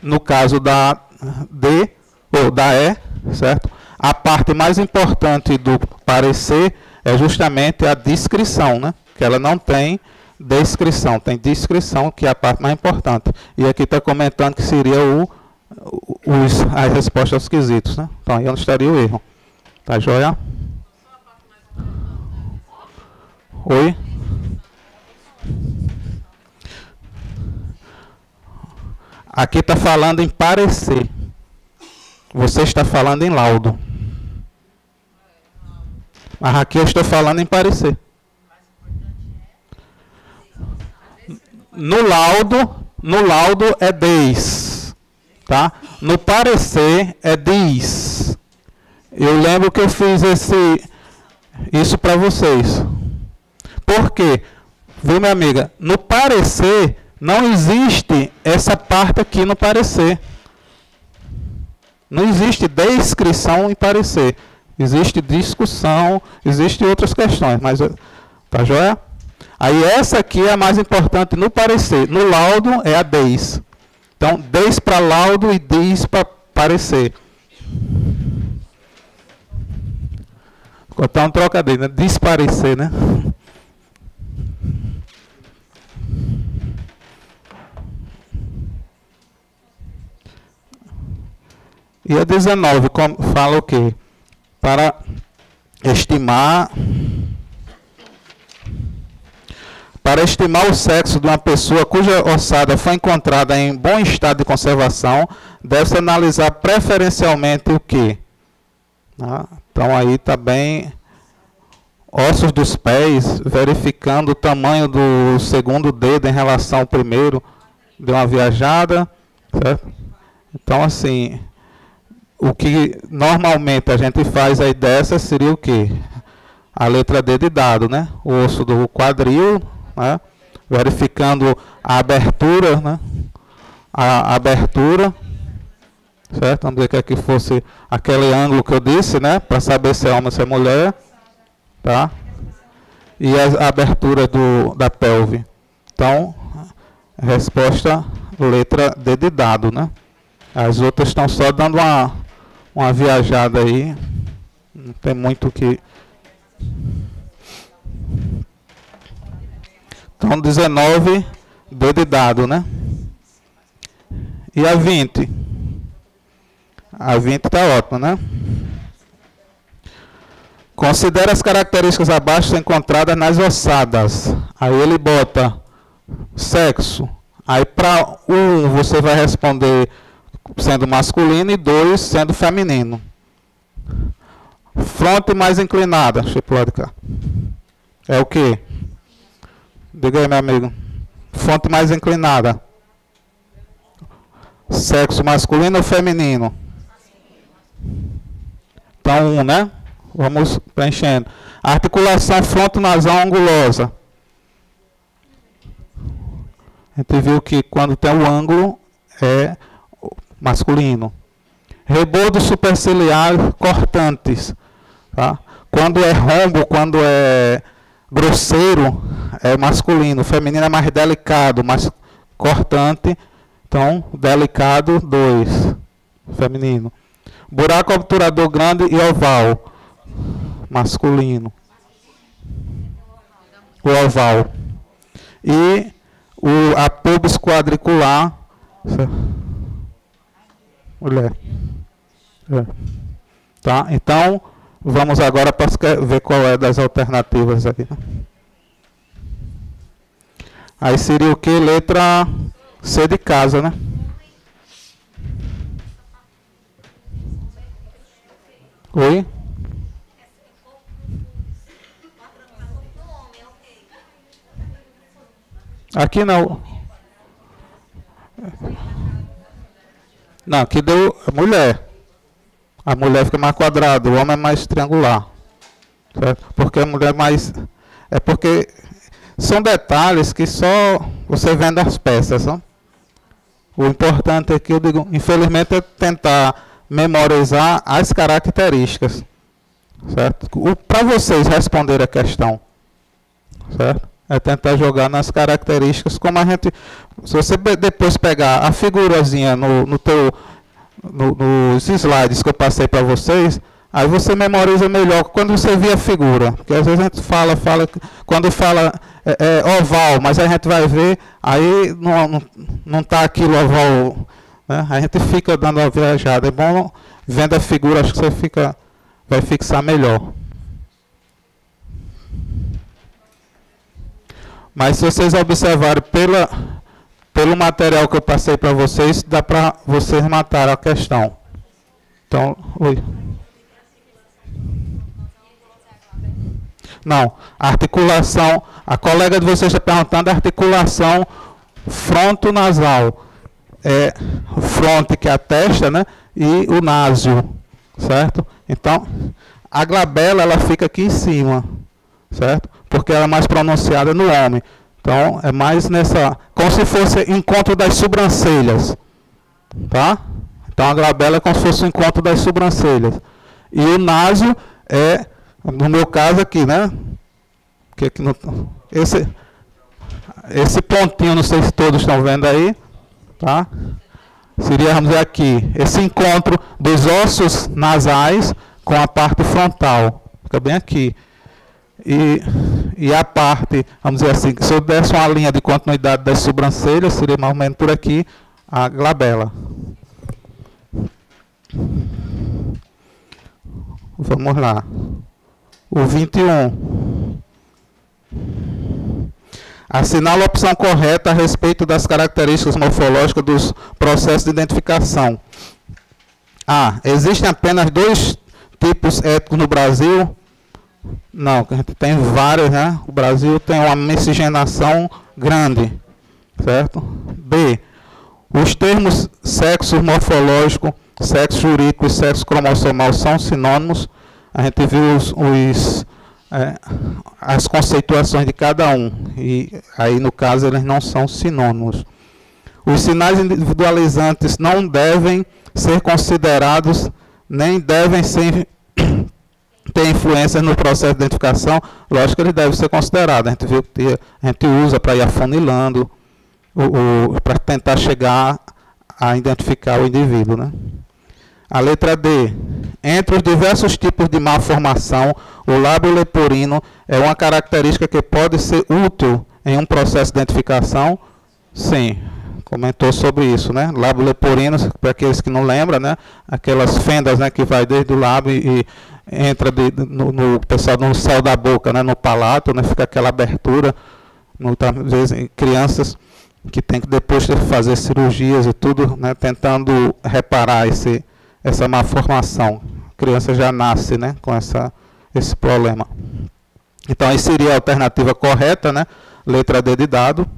no caso da D, ou da E, certo? A parte mais importante do parecer é justamente a descrição, né? Que ela não tem descrição, tem descrição, que é a parte mais importante. E aqui está comentando que seria as respostas aos quesitos, né? Então aí onde estaria o erro. Tá joia? Oi? Aqui está falando em parecer. Você está falando em laudo. Mas aqui eu estou falando em parecer. No laudo é diz, tá? No parecer é diz. Eu lembro que eu fiz isso para vocês. Por quê? Viu, minha amiga? No parecer não existe essa parte aqui no parecer. Não existe descrição em parecer. Existe discussão, existem outras questões, mas tá joia? Aí essa aqui é a mais importante no parecer. No laudo é a des. Então, des para laudo e diz para parecer. Vou botar um trocadilho, né? Desparecer, né? E a 19 fala o quê? Para estimar o sexo de uma pessoa cuja ossada foi encontrada em bom estado de conservação, deve-se analisar preferencialmente o quê? Então aí está bem ossos dos pés, verificando o tamanho do segundo dedo em relação ao primeiro, deu uma viajada, certo? Então assim, o que normalmente a gente faz aí dessa seria o quê? A letra D de dado, né? O osso do quadril, né? Verificando a abertura, né? A abertura, certo? Vamos dizer que aqui fosse aquele ângulo que eu disse, né? Para saber se é homem ou se é mulher, tá? E a abertura da pelve. Então, a resposta, letra D de dado, né? As outras estão só dando uma viajada aí. Não tem muito o que... Então, 19, D de dado, né? E a 20? A 20 está ótima, né? Considere as características abaixo encontradas nas ossadas. Aí ele bota sexo. Aí para 1 você vai responder sendo masculino e 2 sendo feminino. Fronte mais inclinada. Deixa eu pular de cá. É o quê? Diga aí, meu amigo. Fronte mais inclinada. Sexo masculino ou feminino? Então, 1, né? Vamos preenchendo. Articulação fronto-nasal angulosa. A gente viu que quando tem o ângulo é masculino. Rebordo superciliar cortantes. Tá? Quando é rombo, quando é grosseiro, é masculino. O feminino é mais delicado, mais cortante. Então, delicado, 2. Feminino. Buraco obturador grande e oval. Masculino. O oval. E a pubis quadricular. Mulher. Tá? Então, vamos agora para ver qual é das alternativas aqui. Aí seria o que? Letra C de casa, né? Oi? Aqui não. Não, aqui deu a mulher. A mulher fica mais quadrada, o homem é mais triangular. Certo? Porque a mulher é mais... É porque são detalhes que só você vendo as peças. Não? O importante é que eu digo, infelizmente, é tentar memorizar as características. Certo? Para vocês responderem a questão. Certo? É tentar jogar nas características, como a gente... Se você depois pegar a figurazinha nos slides que eu passei para vocês, aí você memoriza melhor quando você vê a figura. Porque às vezes a gente fala quando fala oval, mas a gente vai ver, aí não está aquilo oval, né? A gente fica dando uma viajada. É bom, vendo a figura, acho que você vai fixar melhor. Mas se vocês observarem pelo material que eu passei para vocês, dá para vocês matar a questão. Então, oi. Não, a articulação, a colega de vocês está perguntando a articulação frontonasal. É fronte, que é a testa, né? E o násio, certo? Então, a glabela, ela fica aqui em cima, certo? Porque ela é mais pronunciada no homem. Então, é mais nessa... Como se fosse encontro das sobrancelhas. Tá? Então, a glabela é como se fosse o encontro das sobrancelhas. E o násio é, no meu caso aqui, né? Esse pontinho, não sei se todos estão vendo aí. Tá? Seria, vamos dizer aqui, esse encontro dos ossos nasais com a parte frontal. Fica bem aqui. E a parte, vamos dizer assim, se eu desse uma linha de continuidade das sobrancelhas, seria mais ou menos por aqui a glabela. Vamos lá. O 21. Assinala a opção correta a respeito das características morfológicas dos processos de identificação. A. Existem apenas 2 tipos étnicos no Brasil? Não, a gente tem vários, né? O Brasil tem uma miscigenação grande, certo? B. Os termos sexo morfológico, sexo jurídico e sexo cromossomal são sinônimos. A gente viu as conceituações de cada um, e aí no caso eles não são sinônimos. Os sinais individualizantes não devem ser considerados, nem devem ser ter influência no processo de identificação. Lógico que ele deve ser considerado. A gente viu que a gente usa para ir afunilando, para tentar chegar a identificar o indivíduo, né? A letra D. Entre os diversos tipos de malformação, o lábio leporino é uma característica que pode ser útil em um processo de identificação? Sim, comentou sobre isso, né? Lábio leporino, para aqueles que não lembram, né? Aquelas fendas, né, que vai desde o lábio e entra no pessoal no céu da boca, né, no palato, né, fica aquela abertura, às vezes em crianças que tem que depois fazer cirurgias e tudo, né, tentando reparar essa malformação. A criança já nasce, né, com esse problema. Então, aí seria a alternativa correta, né, letra D de dado.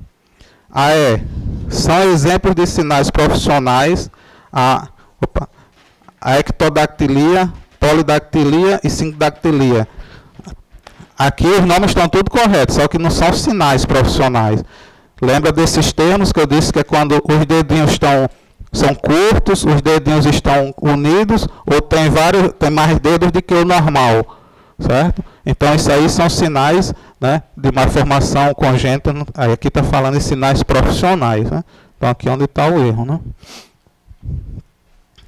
A E. São exemplos de sinais profissionais a ectodactilia, polidactilia e sindactilia. Aqui os nomes estão tudo corretos, só que não são sinais profissionais. Lembra desses termos que eu disse que é quando os dedinhos são curtos, os dedinhos estão unidos, ou tem mais dedos do que o normal, certo? Então isso aí são sinais, né, de malformação congênita. Aí aqui está falando em sinais profissionais, né? Então aqui é onde está o erro, né?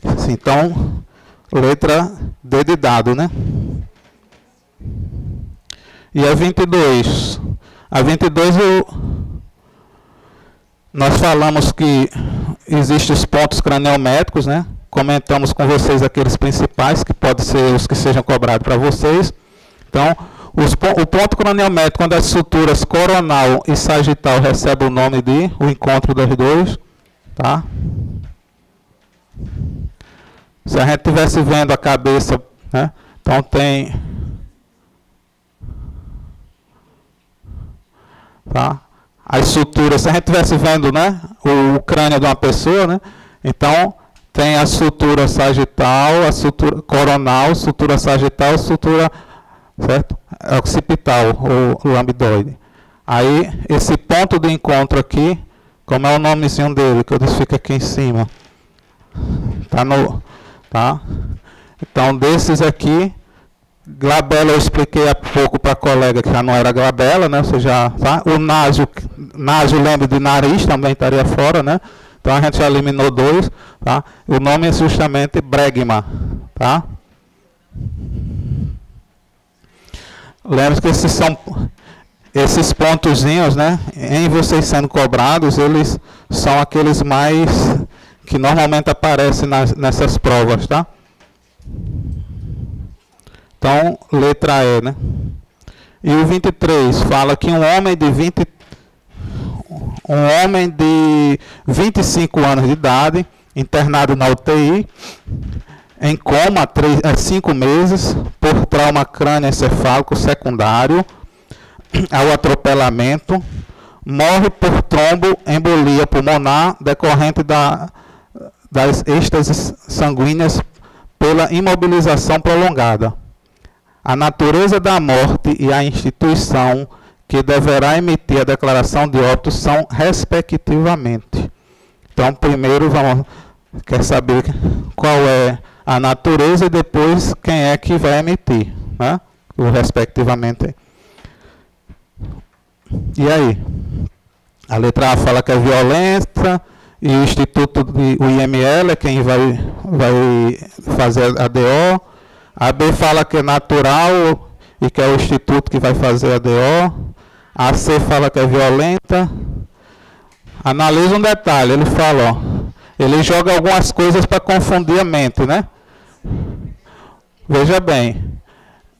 Assim, então, letra D de dado, né? E a 22. A 22 nós falamos que existem os pontos craniométricos, né? Comentamos com vocês aqueles principais, que podem ser os que sejam cobrados para vocês. Então, o ponto craniométrico, quando as estruturas coronal e sagital recebem o nome de o encontro das dois, tá? Se a gente estivesse vendo a cabeça, né? Então tem, tá? as suturas, se a gente estivesse vendo, né, o crânio de uma pessoa, né, então tem a sutura sagital, a sutura coronal, sutura sagital, sutura, certo, occipital ou lambdoide. Aí esse ponto de encontro aqui, como é o nomezinho dele, que eu disse, fica aqui em cima, tá? Então desses aqui, glabela eu expliquei há pouco para a colega que já não era glabela, né? Você já, tá? O naso lembra de nariz, também estaria fora, né? Então a gente já eliminou 2, tá? O nome é justamente bregma, tá? Lembre que esses pontozinhos, né? Em vocês sendo cobrados, eles são aqueles mais que normalmente aparecem nessas provas, tá? Então, letra E, né? E o 23 fala que um homem de 25 anos de idade, internado na UTI, em coma há 5 meses, por trauma crânioencefálico secundário ao atropelamento, morre por tromboembolia pulmonar decorrente das êxtases sanguíneas pela imobilização prolongada. A natureza da morte e a instituição que deverá emitir a declaração de óbito são respectivamente. Então, primeiro quer saber qual é a natureza e depois quem é que vai emitir, né? O respectivamente. E aí? A letra A fala que é violenta e o Instituto, o IML é quem vai fazer a DO. A B fala que é natural e que é o Instituto que vai fazer a DO. A C fala que é violenta. Analisa um detalhe, ele fala, ó, ele joga algumas coisas para confundir a mente, né? Veja bem,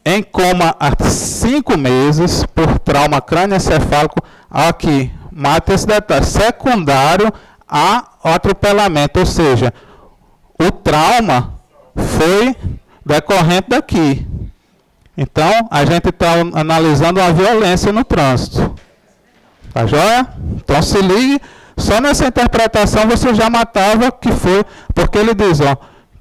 em coma há 5 meses por trauma crânioencefálico, aqui, mata esse detalhe, secundário a atropelamento, ou seja, o trauma foi decorrente daqui. Então, a gente está analisando a violência no trânsito. Tá joia? Então, se ligue, só nessa interpretação você já matava que foi, porque ele diz, ó,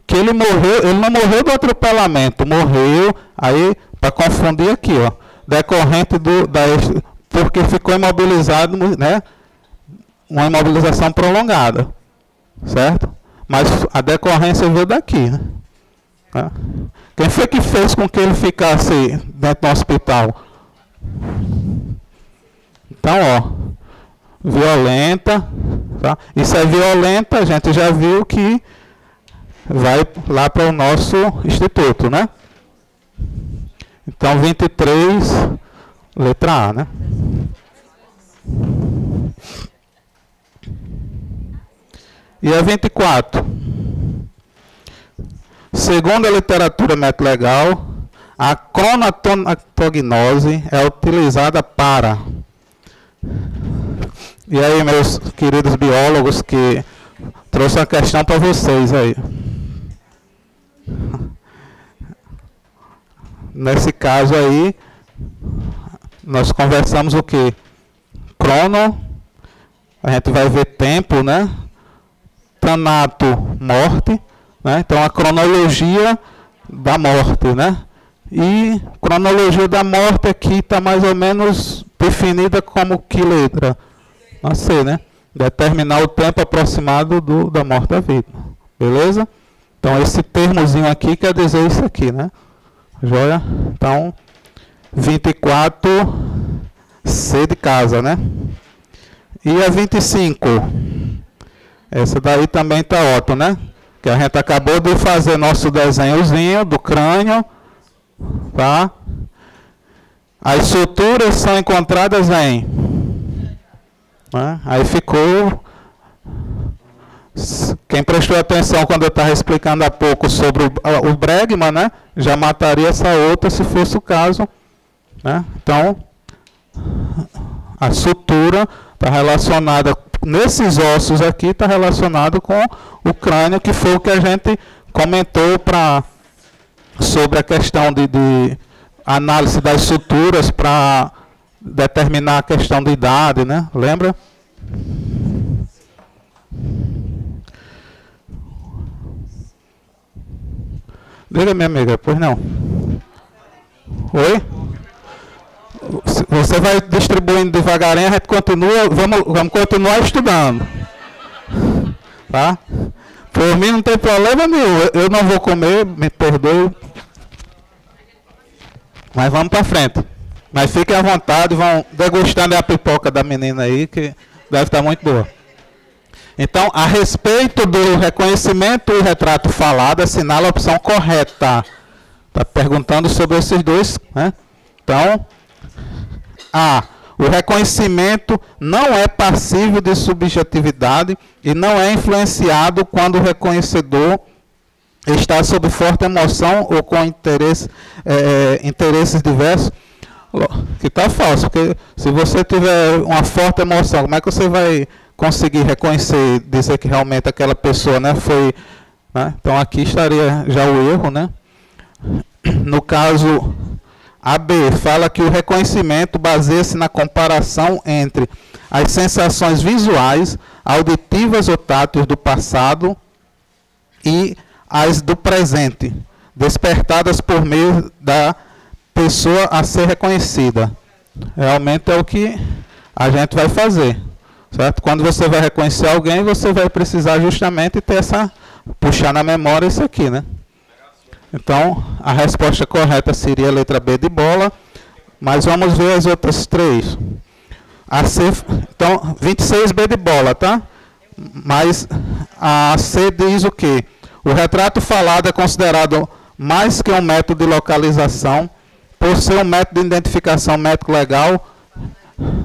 que ele morreu, ele não morreu do atropelamento, morreu, aí, para confundir aqui, ó, decorrente porque ficou imobilizado, né, uma imobilização prolongada, certo? Mas a decorrência veio daqui, né? Quem foi que fez com que ele ficasse dentro do hospital? Então, ó, violenta, tá? Isso é violenta, a gente já viu que vai lá para o nosso instituto, né? Então, 23, letra A, né? E a 24. Segundo a literatura médico-legal, a cronatognose é utilizada para... E aí, meus queridos biólogos, que trouxe uma questão para vocês aí. Nesse caso aí, nós conversamos o quê? Crono, a gente vai ver tempo, né? Tanato, morte, né? Então a cronologia da morte, né? E cronologia da morte aqui está mais ou menos definida como que letra? A C, né? Determinar o tempo aproximado da morte da vida. Beleza? Então esse termozinho aqui quer dizer isso aqui, né? Joia? Então 24, C de casa, né? E a 25. Essa daí também está ótimo, né? Que a gente acabou de fazer nosso desenhozinho do crânio, tá? As suturas são encontradas em... né? Aí ficou... Quem prestou atenção quando eu estava explicando há pouco sobre o bregma, né? Já mataria essa outra se fosse o caso, né? Então, a sutura está relacionada... Nesses ossos aqui está relacionado com o crânio, que foi o que a gente comentou sobre a questão de análise das suturas para determinar a questão de idade, né? Lembra? Diga, minha amiga, pois não. Oi? Você vai distribuindo devagarinho, a gente continua, vamos continuar estudando. Tá? Por mim não tem problema nenhum, eu não vou comer, me perdoe. Mas vamos para frente. Mas fiquem à vontade, vão degustando a pipoca da menina aí, que deve estar muito boa. Então, a respeito do reconhecimento e retrato falado, assinala a opção correta. Está perguntando sobre esses dois, né? Então, A. O reconhecimento não é passível de subjetividade e não é influenciado quando o reconhecedor está sob forte emoção ou com interesses diversos. Que está falso, porque se você tiver uma forte emoção, como é que você vai conseguir reconhecer, dizer que realmente aquela pessoa, né, foi... Né? Então aqui estaria já o erro, né? No caso... A B fala que o reconhecimento baseia-se na comparação entre as sensações visuais, auditivas ou táteis do passado e as do presente, despertadas por meio da pessoa a ser reconhecida. Realmente é o que a gente vai fazer, certo? Quando você vai reconhecer alguém, você vai precisar justamente ter puxar na memória isso aqui, né? Então, a resposta correta seria a letra B de bola, mas vamos ver as outras três. A C, então, 26B de bola, tá? Mas a C diz o quê? O retrato falado é considerado mais que um método de localização, por ser um método de identificação médico-legal,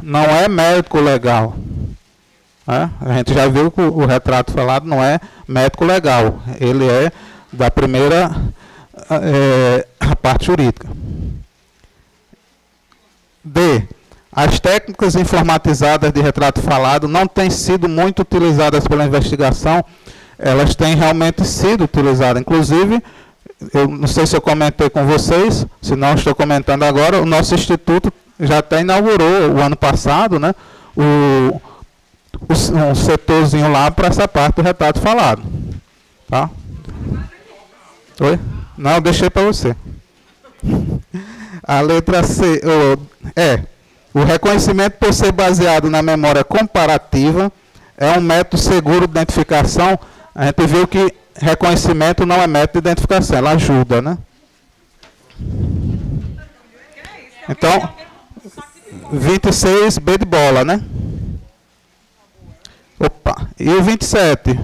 não é médico-legal. A gente já viu que o retrato falado não é médico-legal, ele é da primeira... a parte jurídica. D. As técnicas informatizadas de retrato falado não têm sido muito utilizadas pela investigação, elas têm realmente sido utilizadas. Inclusive, eu não sei se eu comentei com vocês, se não estou comentando agora, o nosso instituto já até inaugurou o ano passado, né, um setorzinho lá para essa parte do retrato falado. Tá? Oi? Não, eu deixei para você. A letra C o reconhecimento por ser baseado na memória comparativa é um método seguro de identificação. A gente viu que reconhecimento não é método de identificação, ela ajuda, né? Então, 26, B de bola, né? Opa, e o 27?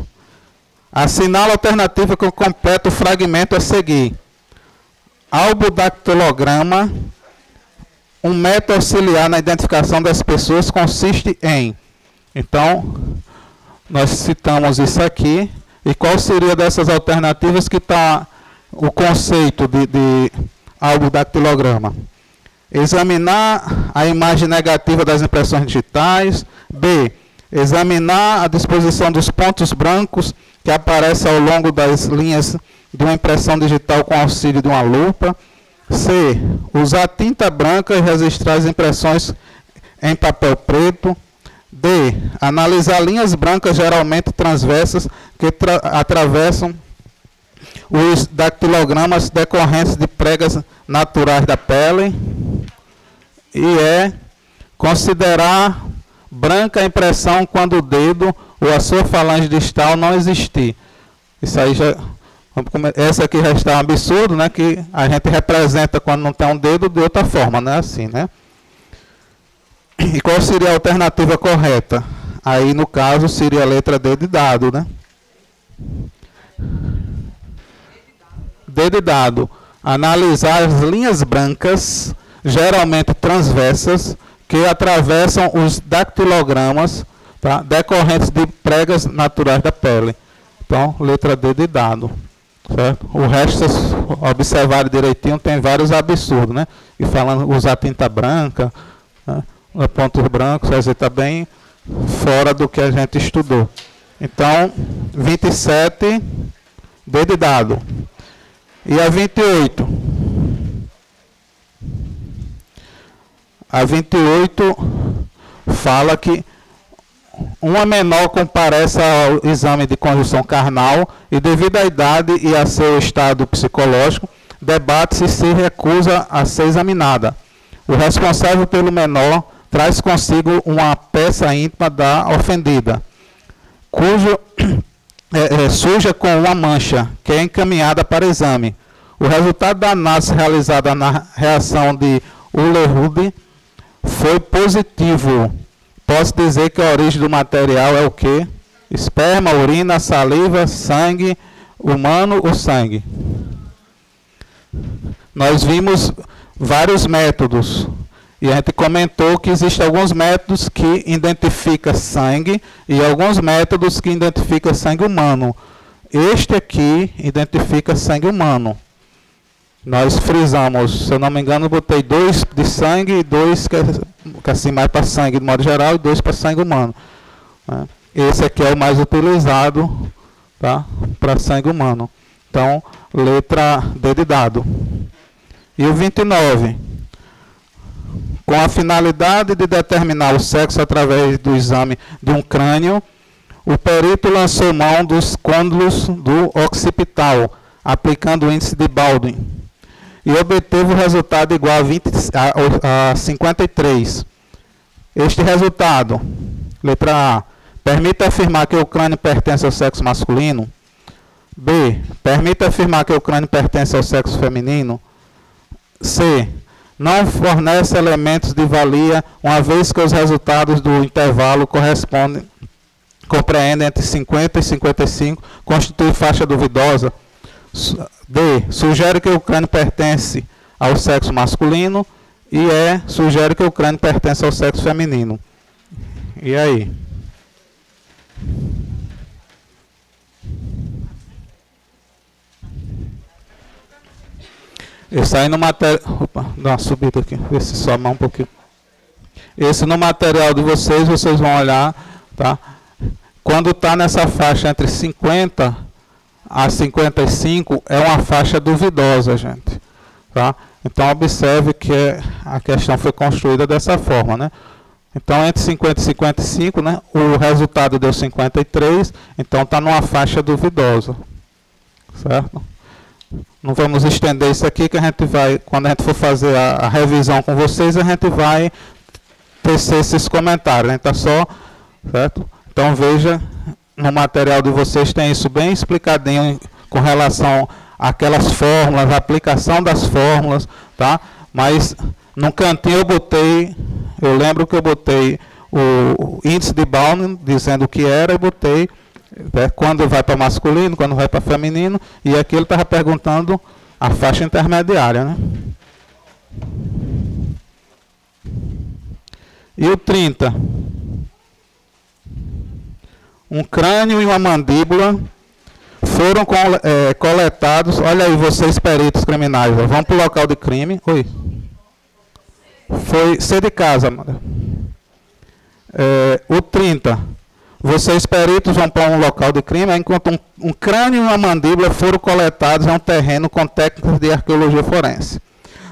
Assinala a alternativa que completa o fragmento a seguir. Albodactilograma, um método auxiliar na identificação das pessoas, consiste em... Então, nós citamos isso aqui. E qual seria dessas alternativas que está o conceito de albodactilograma? Examinar a imagem negativa das impressões digitais. B. Examinar a disposição dos pontos brancos que aparece ao longo das linhas de uma impressão digital com auxílio de uma lupa. C. Usar tinta branca e registrar as impressões em papel preto. D. Analisar linhas brancas geralmente transversas que atravessam os dactilogramas decorrentes de pregas naturais da pele. E E. Considerar branca a impressão quando o dedo ou a sua falange distal não existir. Isso aí já... Essa aqui já está um absurdo, né? Que a gente representa quando não tem um dedo de outra forma, né? Assim, né? E qual seria a alternativa correta? Aí, no caso, seria a letra D de dado, né? D de dado. Analisar as linhas brancas, geralmente transversas, que atravessam os dactilogramas, tá, decorrentes de pregas naturais da pele. Então, letra D de dado. Certo? O resto, se vocês observarem direitinho, tem vários absurdos, né? E falando usar tinta branca, né? Pontos brancos, quer dizer, está bem fora do que a gente estudou. Então, 27, D de dado. E a 28? A 28 fala que uma menor comparece ao exame de conjunção carnal e, devido à idade e a seu estado psicológico, debate-se se recusa a ser examinada. O responsável pelo menor traz consigo uma peça íntima da ofendida, cujo suja com uma mancha, que é encaminhada para exame. O resultado da análise realizada na reação de Uller-Rude foi positivo. Posso dizer que a origem do material é o quê? Esperma, urina, saliva, sangue humano ou sangue? Nós vimos vários métodos e a gente comentou que existem alguns métodos que identificam sangue e alguns métodos que identificam sangue humano. Este aqui identifica sangue humano. Nós frisamos, se eu não me engano, eu botei 2 de sangue e 2 que assim mais para sangue de modo geral e 2 para sangue humano. Esse aqui é o mais utilizado, tá, para sangue humano. Então, letra D de dado. E o 29. Com a finalidade de determinar o sexo através do exame de um crânio, o perito lançou mão dos côndulos do occipital, aplicando o índice de Baldwin, e obteve o resultado igual a 53. Este resultado, letra A, permite afirmar que o crânio pertence ao sexo masculino. B, permite afirmar que o crânio pertence ao sexo feminino. C, não fornece elementos de valia, uma vez que os resultados do intervalo compreendem entre 50 e 55, constitui faixa duvidosa. D, sugere que o crânio pertence ao sexo masculino. E E, sugere que o crânio pertence ao sexo feminino. E aí? Esse aí no material... Opa, dá uma subida aqui, ver se soma um pouquinho. Esse no material de vocês vão olhar, tá? Quando está nessa faixa entre 50 a 55, é uma faixa duvidosa, gente. Tá? Então, observe que a questão foi construída dessa forma, né? Então, entre 50 e 55, né, o resultado deu 53, então está numa faixa duvidosa. Certo? Não vamos estender isso aqui, que a gente vai, quando a gente for fazer a revisão com vocês, a gente vai tecer esses comentários, né? Tá só, certo? Então veja, no material de vocês tem isso bem explicadinho com relação àquelas fórmulas, a aplicação das fórmulas, tá? Mas no cantinho eu lembro que eu botei o índice de Baldwin dizendo o que era e botei quando vai para masculino, quando vai para feminino, e aqui ele estava perguntando a faixa intermediária, né? E o 30. Um crânio e uma mandíbula foram coletados. Olha aí, vocês peritos criminais, vão para o local de crime. Oi. Foi ser de casa, mano. O 30. Vocês peritos vão para um local de crime, enquanto um crânio e uma mandíbula foram coletados em um terreno com técnicas de arqueologia forense.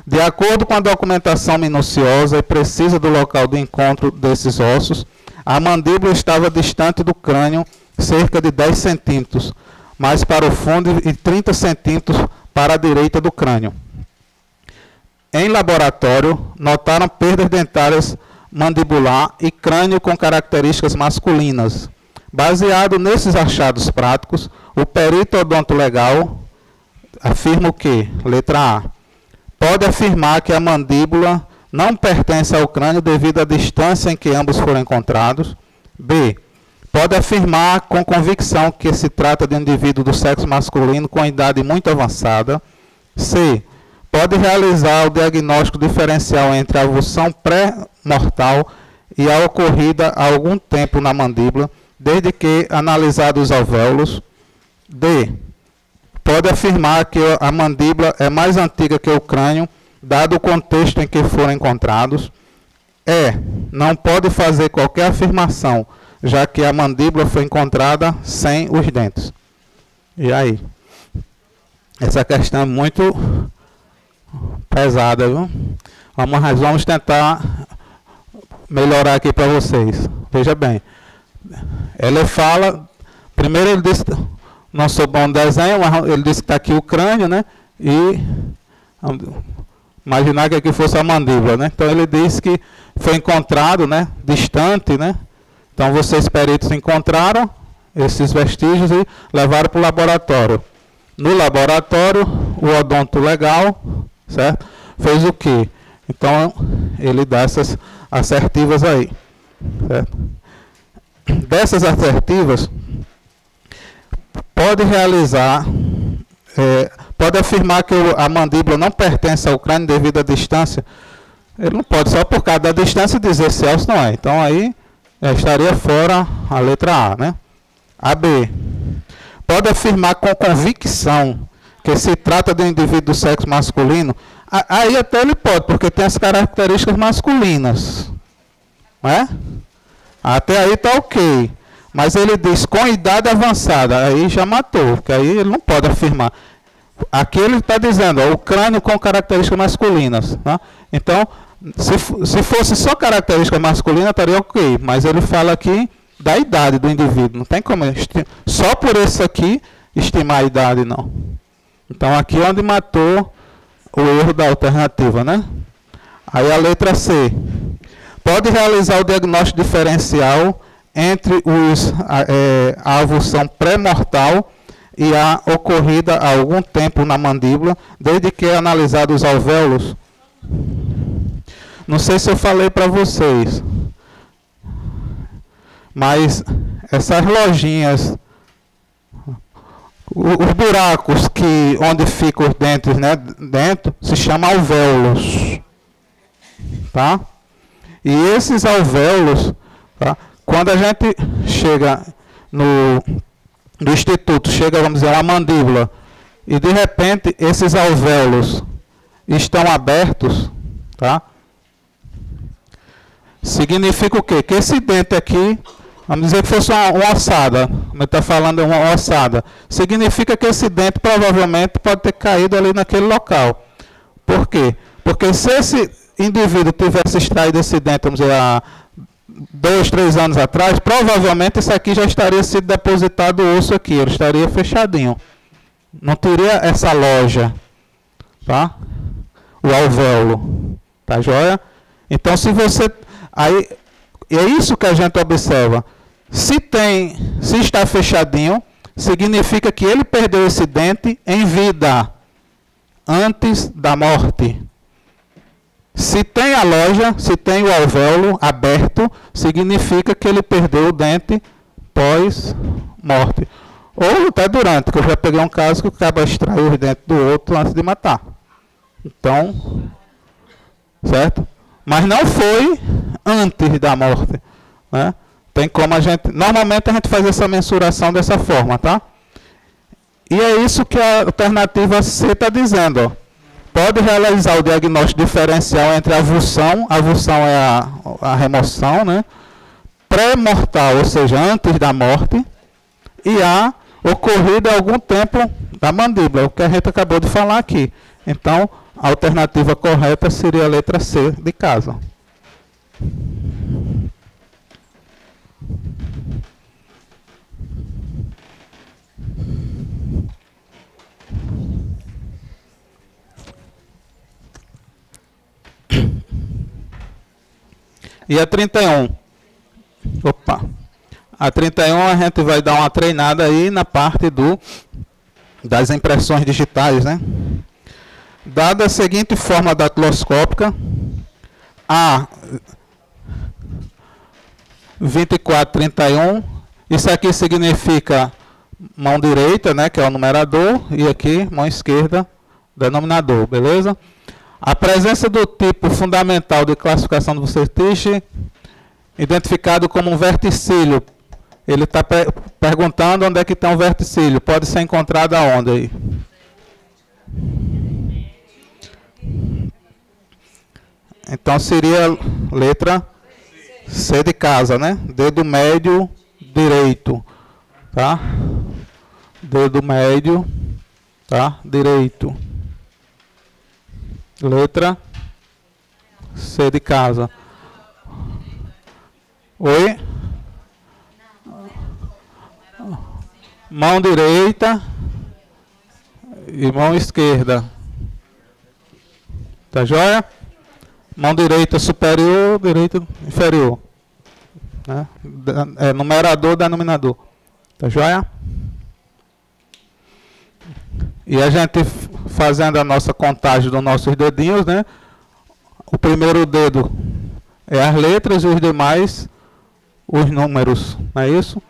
De acordo com a documentação minuciosa e precisa do local do encontro desses ossos, a mandíbula estava distante do crânio cerca de 10 centímetros, mais para o fundo e 30 centímetros para a direita do crânio. Em laboratório, notaram perdas dentárias mandibular e crânio com características masculinas. Baseado nesses achados práticos, o perito odontolegal afirma o quê? Letra A. Pode afirmar que a mandíbula não pertence ao crânio devido à distância em que ambos foram encontrados. B. Pode afirmar com convicção que se trata de um indivíduo do sexo masculino com idade muito avançada. C. Pode realizar o diagnóstico diferencial entre a avulsão pré-mortal e a ocorrida há algum tempo na mandíbula, desde que analisados os alvéolos. D. Pode afirmar que a mandíbula é mais antiga que o crânio, dado o contexto em que foram encontrados. E. Não pode fazer qualquer afirmação, já que a mandíbula foi encontrada sem os dentes. E aí? Essa questão é muito pesada, viu? Vamos tentar melhorar aqui para vocês. Veja bem. Ele fala, primeiro ele disse, não sou bom no desenho, mas ele disse que está aqui o crânio, né? E imaginar que aqui fosse a mandíbula, né? Então ele disse que foi encontrado, né? Distante, né? Então vocês peritos encontraram esses vestígios e levaram para o laboratório. No laboratório, o odonto legal, certo? Fez o quê? Então ele dá essas assertivas aí, certo? Dessas assertivas, pode realizar, pode afirmar que a mandíbula não pertence ao crânio devido à distância. Ele não pode só por causa da distância dizer se é ou se não é. Então aí estaria fora a letra A, né? A B. Pode afirmar com convicção que se trata de um indivíduo do sexo masculino. Aí até ele pode, porque tem as características masculinas, não é? Até aí está ok. Mas ele diz com idade avançada, aí já matou, porque aí ele não pode afirmar. Aqui ele está dizendo, ó, o crânio com características masculinas. Tá? Então, se fosse só característica masculina, estaria ok. Mas ele fala aqui da idade do indivíduo. Não tem como, só por isso aqui, estimar a idade, não. Então, aqui é onde matou o erro da alternativa, né? Aí a letra C. Pode realizar o diagnóstico diferencial entre a avulsão pré-mortal e a ocorrida há algum tempo na mandíbula, desde que é analisado os alvéolos. Não sei se eu falei para vocês, mas essas lojinhas, os buracos onde ficam os dentes, né, dentro, se chama alvéolos, tá? E esses alvéolos, tá? Quando a gente chega no instituto, chega, vamos dizer, a mandíbula, e de repente esses alvéolos estão abertos, tá? Significa o quê? Que esse dente aqui, vamos dizer que fosse uma ossada, como está falando uma ossada, significa que esse dente provavelmente pode ter caído ali naquele local. Por quê? Porque se esse indivíduo tivesse extraído esse dente, vamos dizer, há 2, 3 anos atrás, provavelmente isso aqui já estaria sido depositado o osso aqui, ele estaria fechadinho. Não teria essa loja, tá? O alvéolo, tá joia? Então, se você... Aí, é isso que a gente observa. Se está fechadinho, significa que ele perdeu esse dente em vida, antes da morte. Se tem a loja, se tem o alvéolo aberto, significa que ele perdeu o dente pós-morte. Ou até durante, que eu já peguei um caso que o cara extraiu os dentes do outro antes de matar. Então, certo? Mas não foi antes da morte, né? Tem como normalmente a gente faz essa mensuração dessa forma, tá? E é isso que a alternativa C está dizendo, ó. Pode realizar o diagnóstico diferencial entre a avulsão é a remoção, né? Pré-mortal, ou seja, antes da morte, e a ocorrida há algum tempo da mandíbula, o que a gente acabou de falar aqui. Então, a alternativa correta seria a letra C de casa. E a 31? Opa! A 31 a gente vai dar uma treinada aí na parte das impressões digitais, né? Dada a seguinte forma datiloscópica, A 2431, isso aqui significa mão direita, né, que é o numerador, e aqui mão esquerda, denominador, beleza? A presença do tipo fundamental de classificação do Vucetich, identificado como um verticílio. Ele está perguntando onde é que está um verticílio. Pode ser encontrado aonde aí? Então seria letra C de casa, né? Dedo médio direito, tá? Dedo médio, tá? Direito. Letra C de casa. Oi? Mão direita e mão esquerda. Tá joia? Mão direita superior, direita inferior. Né? É numerador, denominador. Tá joia? E a gente fazendo a nossa contagem dos nossos dedinhos, né? O primeiro dedo é as letras e os demais os números, não é isso?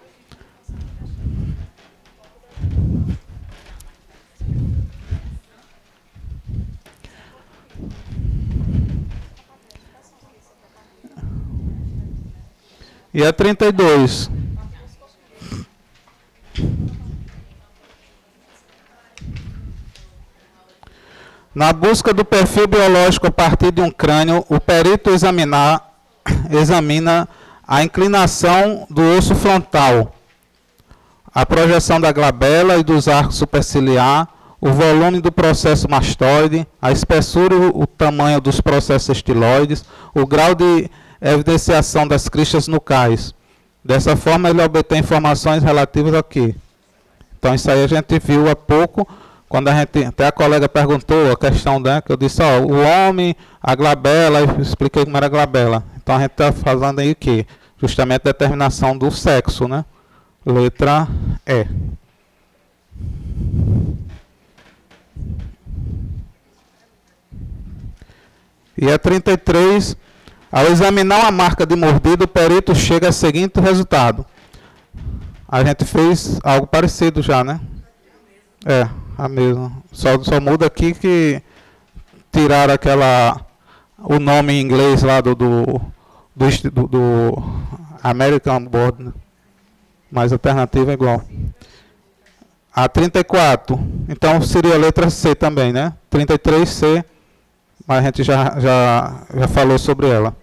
E a 32. Na busca do perfil biológico a partir de um crânio, o perito examina a inclinação do osso frontal, a projeção da glabela e dos arcos superciliar, o volume do processo mastoide, a espessura e o tamanho dos processos estiloides, o grau de evidenciação das cristas nucais. Dessa forma, ele obtém informações relativas ao quê? Então, isso aí a gente viu há pouco, quando a gente, até a colega perguntou a questão, né, que eu disse, ó, o homem, a glabela, eu expliquei como era a glabela. Então, a gente está fazendo aí o quê? Justamente a determinação do sexo, né? Letra E. E a 33, ao examinar a marca de mordida, o perito chega ao seguinte resultado. A gente fez algo parecido já, né? É, a mesma. Só muda aqui que tiraram o nome em inglês lá do American Board, né? Mas a alternativa é igual. A 34, então seria a letra C também, né? 33C, mas a gente já falou sobre ela.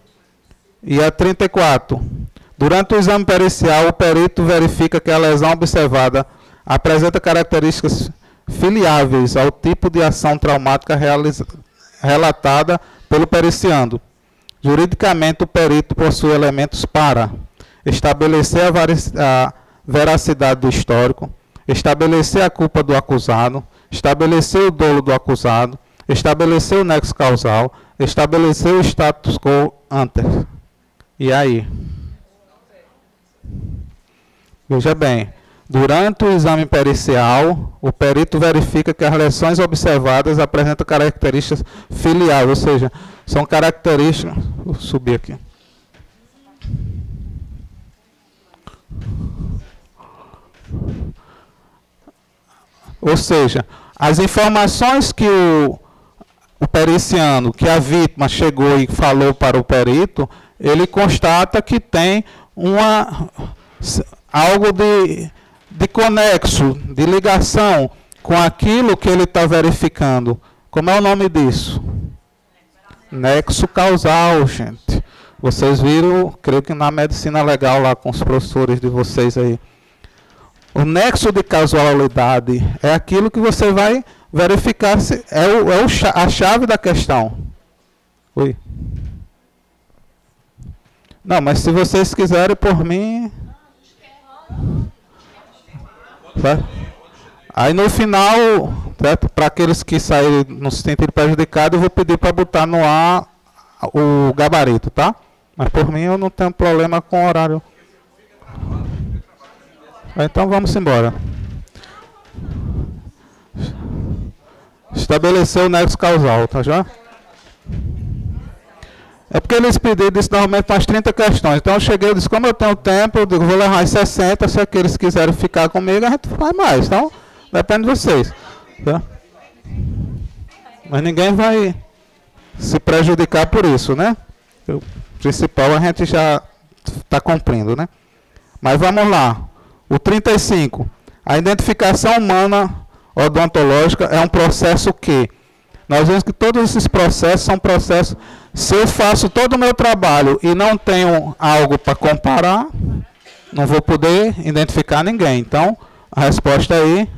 E a 34, durante o exame pericial, o perito verifica que a lesão observada apresenta características filiáveis ao tipo de ação traumática relatada pelo periciando. Juridicamente, o perito possui elementos para estabelecer a veracidade do histórico, estabelecer a culpa do acusado, estabelecer o dolo do acusado, estabelecer o nexo causal, estabelecer o status quo ante. E aí? Veja bem, durante o exame pericial, o perito verifica que as lesões observadas apresentam características filiais, ou seja, são características... Vou subir aqui. Ou seja, as informações que o periciano, que a vítima chegou e falou para o perito, ele constata que tem algo de conexo, de ligação com aquilo que ele está verificando. Como é o nome disso? Nexo causal, gente. Vocês viram, creio que na medicina legal lá com os professores de vocês aí. O nexo de causalidade é aquilo que você vai verificar, se a chave da questão. Oi. Não, mas se vocês quiserem, por mim... Aí no final, para aqueles que saírem no sentido prejudicado, eu vou pedir para botar no ar o gabarito, tá? Mas por mim eu não tenho problema com o horário. Então vamos embora. Estabelecer o nexo causal, tá já? É porque eles pediram isso normalmente para as 30 questões. Então eu cheguei e disse, como eu tenho tempo, eu digo, vou levar as 60, se aqueles quiserem ficar comigo, a gente faz mais. Então, depende de vocês. Tá? Mas ninguém vai se prejudicar por isso, né? O principal a gente já está cumprindo, né? Mas vamos lá. O 35. A identificação humana odontológica é um processo que... Nós vemos que todos esses processos são processos... Se eu faço todo o meu trabalho e não tenho algo para comparar, não vou poder identificar ninguém. Então, a resposta aí,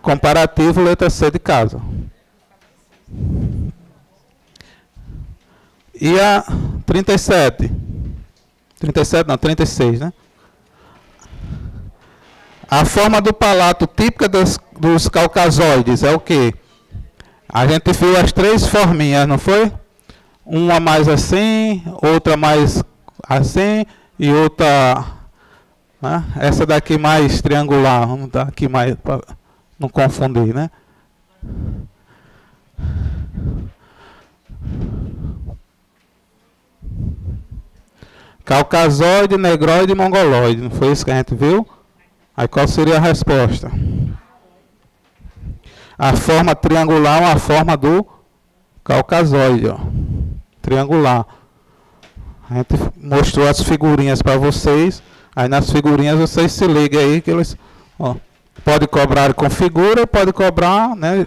comparativo, letra C de casa. E a 37? 37 não, 36, né? A forma do palato típica dos caucasoides é o quê? A gente viu as três forminhas, não foi? Uma mais assim, outra mais assim e outra, né? Essa daqui mais triangular. Vamos dar aqui mais para não confundir, né? Caucasoide, negroide e mongoloide. Não foi isso que a gente viu? Aí qual seria a resposta? A forma triangular é uma forma do caucasoide, ó. Triangular. A gente mostrou as figurinhas para vocês. Aí nas figurinhas vocês se ligam aí que eles, ó, pode cobrar com figura, pode cobrar, né,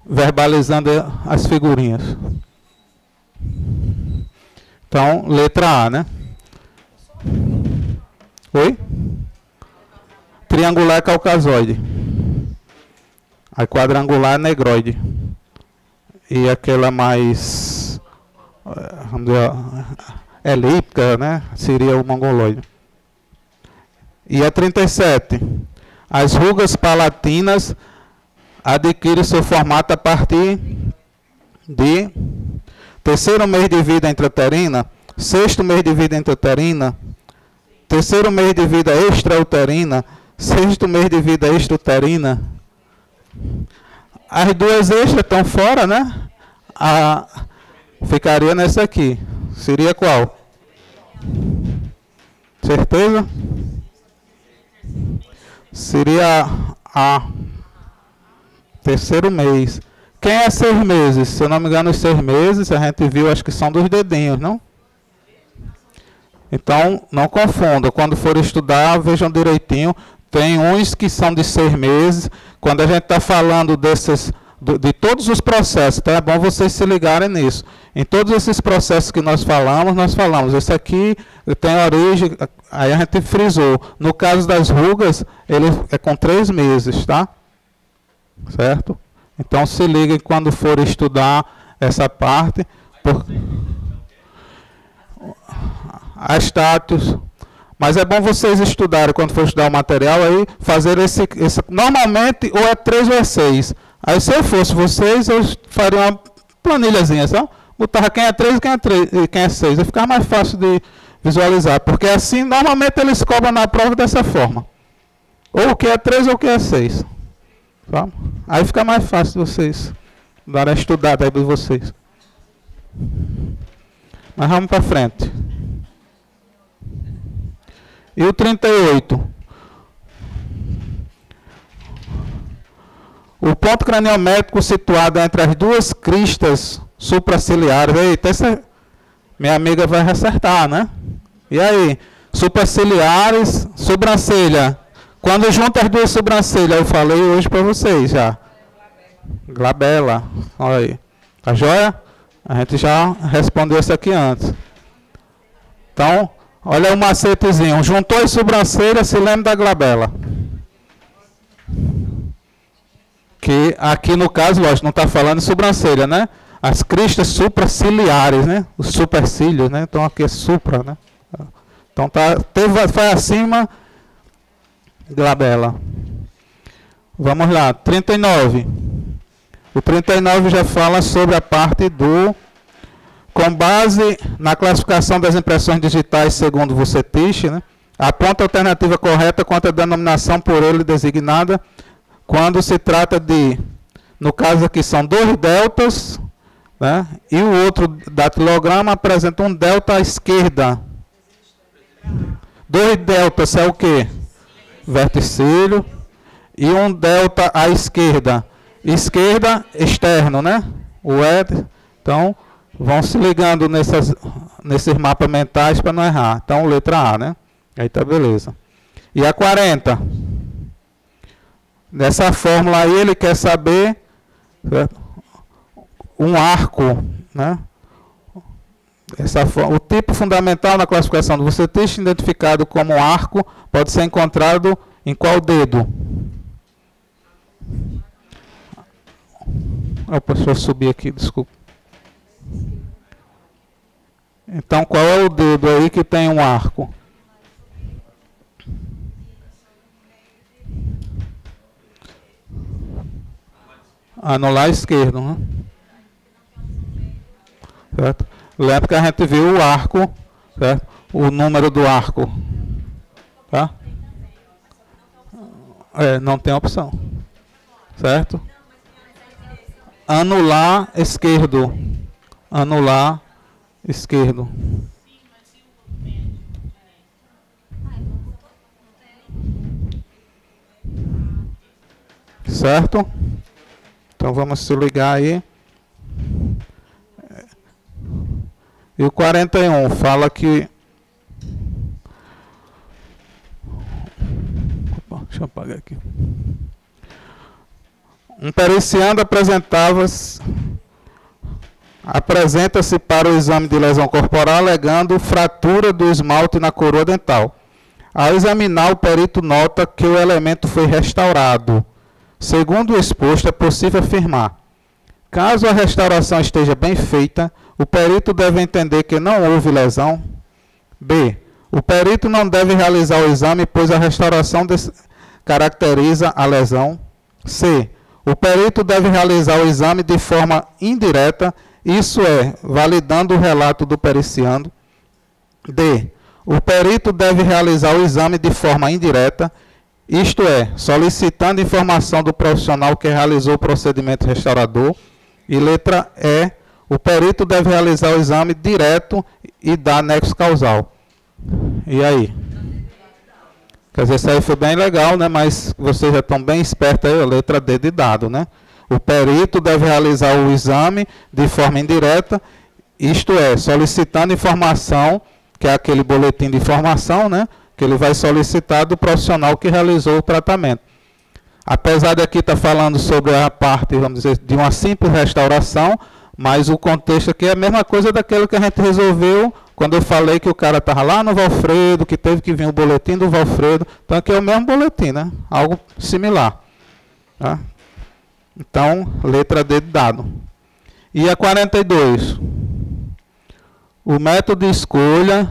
verbalizando as figurinhas. Então, letra A, né? Oi? Triangular é caucasoide. Aí quadrangular é negroide. E aquela mais, vamos dizer, elíptica, né? Seria o mongoloide. E a 37. As rugas palatinas adquirem seu formato a partir de terceiro mês de vida intrauterina, sexto mês de vida intrauterina, terceiro mês de vida extrauterina, sexto mês de vida extrauterina. As duas extras estão fora, né? Ficaria nessa aqui. Seria qual? Certeza? Seria a terceiro mês. Quem é 6 meses? Se eu não me engano, os 6 meses, a gente viu, acho que são dos dedinhos, não? Então, não confunda. Quando for estudar, vejam direitinho. Tem uns que são de 6 meses. Quando a gente está falando de todos os processos, então é bom vocês se ligarem nisso. Em todos esses processos que nós falamos, esse aqui tem origem, aí a gente frisou. No caso das rugas, ele é com 3 meses, tá? Certo? Então se liguem quando for estudar essa parte. A status. Mas é bom vocês estudarem, quando for estudar o material, aí fazer esse normalmente ou é 3 ou é 6. Aí se eu fosse vocês, eu faria uma planilhazinha, sabe? Botava quem é 3 e quem é 6. Vai ficar mais fácil de visualizar. Porque assim, normalmente eles cobram na prova dessa forma. Ou o que é 3 ou o que é 6. Tá? Aí fica mais fácil de vocês darem a estudada aí para vocês. Mas vamos para frente. E o 38? O ponto craniométrico situado entre as duas cristas supraciliares. Eita, essa minha amiga vai acertar, né? E aí? Supraciliares, sobrancelha. Quando junta as duas sobrancelhas, eu falei hoje para vocês já. Glabela. Olha aí. Tá joia? A gente já respondeu isso aqui antes. Então, olha o macetezinho. Juntou as sobrancelhas, se lembra da glabela. Que aqui no caso, lógico, não está falando de sobrancelha, né? As cristas supraciliares, né? Os supercílios, né? Então aqui é supra, né? Então vai acima, glabela. Vamos lá, 39. O 39 já fala sobre a parte do... Com base na classificação das impressões digitais segundo Vucetich, né? Aponta a alternativa correta quanto à denominação por ele designada quando se trata de, no caso aqui são 2 deltas, né? E o outro datilograma apresenta um delta à esquerda. 2 deltas é o quê? Verticílio. E um delta à esquerda. Esquerda, externo, né? O E. Então, vão se ligando nesses mapas mentais para não errar. Então, letra A, né? Aí tá beleza. E a 40? Nessa fórmula aí, ele quer saber, certo? Um arco, né? O tipo fundamental na classificação do Vucetich, identificado como um arco, pode ser encontrado em qual dedo? Opa, deixa eu subir aqui, desculpa. Então, qual é o dedo aí que tem um arco? Anular esquerdo, né? Certo? Lembra que a gente viu o arco, certo? O número do arco. Tá? Não tem opção. Certo? Anular esquerdo. Anular esquerdo. Certo? Então vamos se ligar aí. E o 41 fala que... Opa, deixa eu apagar aqui. Um periciando apresenta-se para o exame de lesão corporal alegando fratura do esmalte na coroa dental. Ao examinar, o perito nota que o elemento foi restaurado. Segundo o exposto, é possível afirmar: caso a restauração esteja bem feita, o perito deve entender que não houve lesão. B. O perito não deve realizar o exame, pois a restauração caracteriza a lesão. C. O perito deve realizar o exame de forma indireta, isso é, validando o relato do periciando. D. O perito deve realizar o exame de forma indireta, isto é, solicitando informação do profissional que realizou o procedimento restaurador. E letra E. O perito deve realizar o exame direto e dar nexo causal. E aí? Quer dizer, isso aí foi bem legal, né? Mas vocês já estão bem espertos aí, a letra D de dado, né? O perito deve realizar o exame de forma indireta, isto é, solicitando informação, que é aquele boletim de informação, né? Que ele vai solicitar do profissional que realizou o tratamento. Apesar de aqui estar falando sobre a parte, vamos dizer, de uma simples restauração, mas o contexto aqui é a mesma coisa daquilo que a gente resolveu quando eu falei que o cara estava lá no Valfredo, que teve que vir o boletim do Valfredo. Então aqui é o mesmo boletim, né? Algo similar. Tá? Então, letra D de dado. E a 42. O método de escolha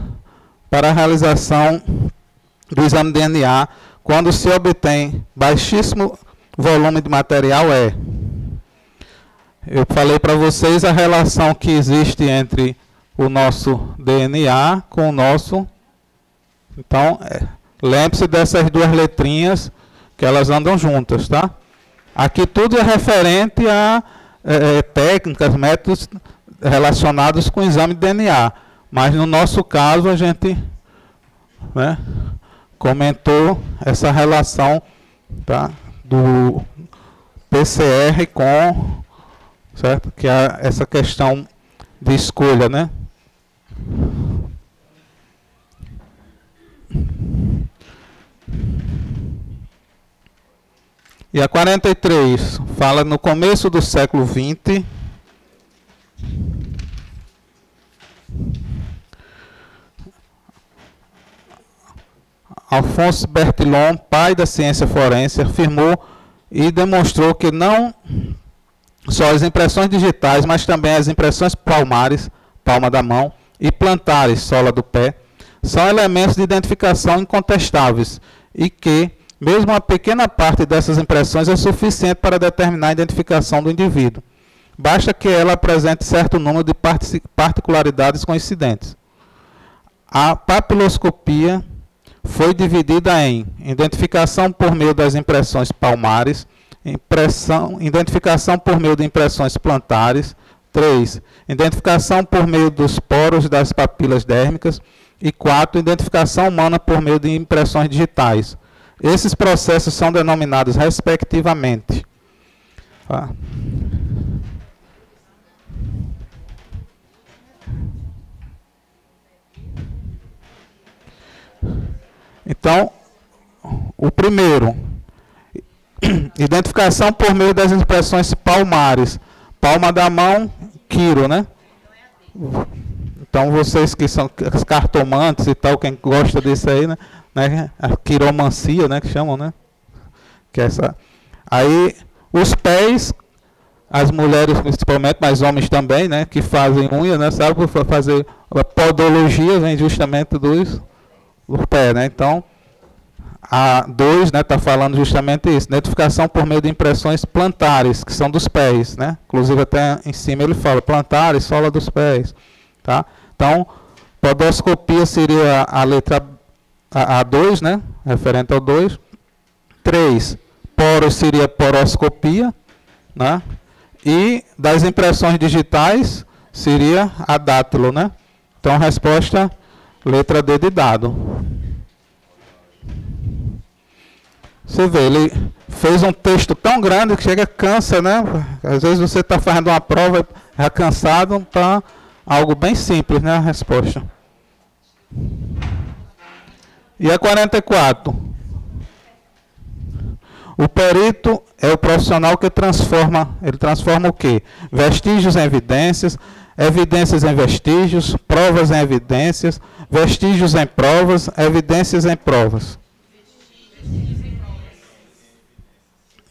para a realização do exame de DNA quando se obtém baixíssimo volume de material é... Eu falei para vocês a relação que existe entre o nosso DNA com o nosso... Então, lembre-se dessas duas letrinhas, que elas andam juntas, tá? Aqui tudo é referente a técnicas, métodos relacionados com o exame de DNA. Mas no nosso caso, a gente, né, comentou essa relação, tá, do PCR com... Certo? Que é essa questão de escolha, né? E a 43 fala no começo do século XX. Alphonse Bertillon, pai da ciência forense, afirmou e demonstrou que não só as impressões digitais, mas também as impressões palmares, palma da mão, e plantares, sola do pé, são elementos de identificação incontestáveis e que, mesmo uma pequena parte dessas impressões é suficiente para determinar a identificação do indivíduo. Basta que ela apresente certo número de particularidades coincidentes. A papiloscopia foi dividida em identificação por meio das impressões palmares, identificação por meio de impressões plantares. 3. Identificação por meio dos poros das papilas dérmicas. E 4. Identificação humana por meio de impressões digitais. Esses processos são denominados respectivamente. Então, o primeiro, identificação por meio das impressões palmares. Palma da mão, quiro, né? Então, vocês que são cartomantes e tal, quem gosta disso aí, né? A quiromancia, né? Que chamam, né? Que é essa. Aí, os pés, as mulheres principalmente, mas homens também, né, que fazem unha, né, sabe, para fazer a podologia, vem justamente do pé, né? Então, a 2, né, está falando justamente isso, identificação por meio de impressões plantares, que são dos pés, né? Inclusive até em cima ele fala plantares, sola dos pés, tá? Então, podoscopia seria a letra A2, né, referente ao 2. 3, poros seria poroscopia, né? E das impressões digitais seria a dátilo, né? Então, resposta, letra D de dado. Você vê, ele fez um texto tão grande que chega, cansa, né? Às vezes você está fazendo uma prova, já cansado, está algo bem simples, né? A resposta. E a 44. O perito é o profissional que transforma, ele transforma o quê? Vestígios em evidências, evidências em vestígios, provas em evidências, vestígios em provas, evidências em provas.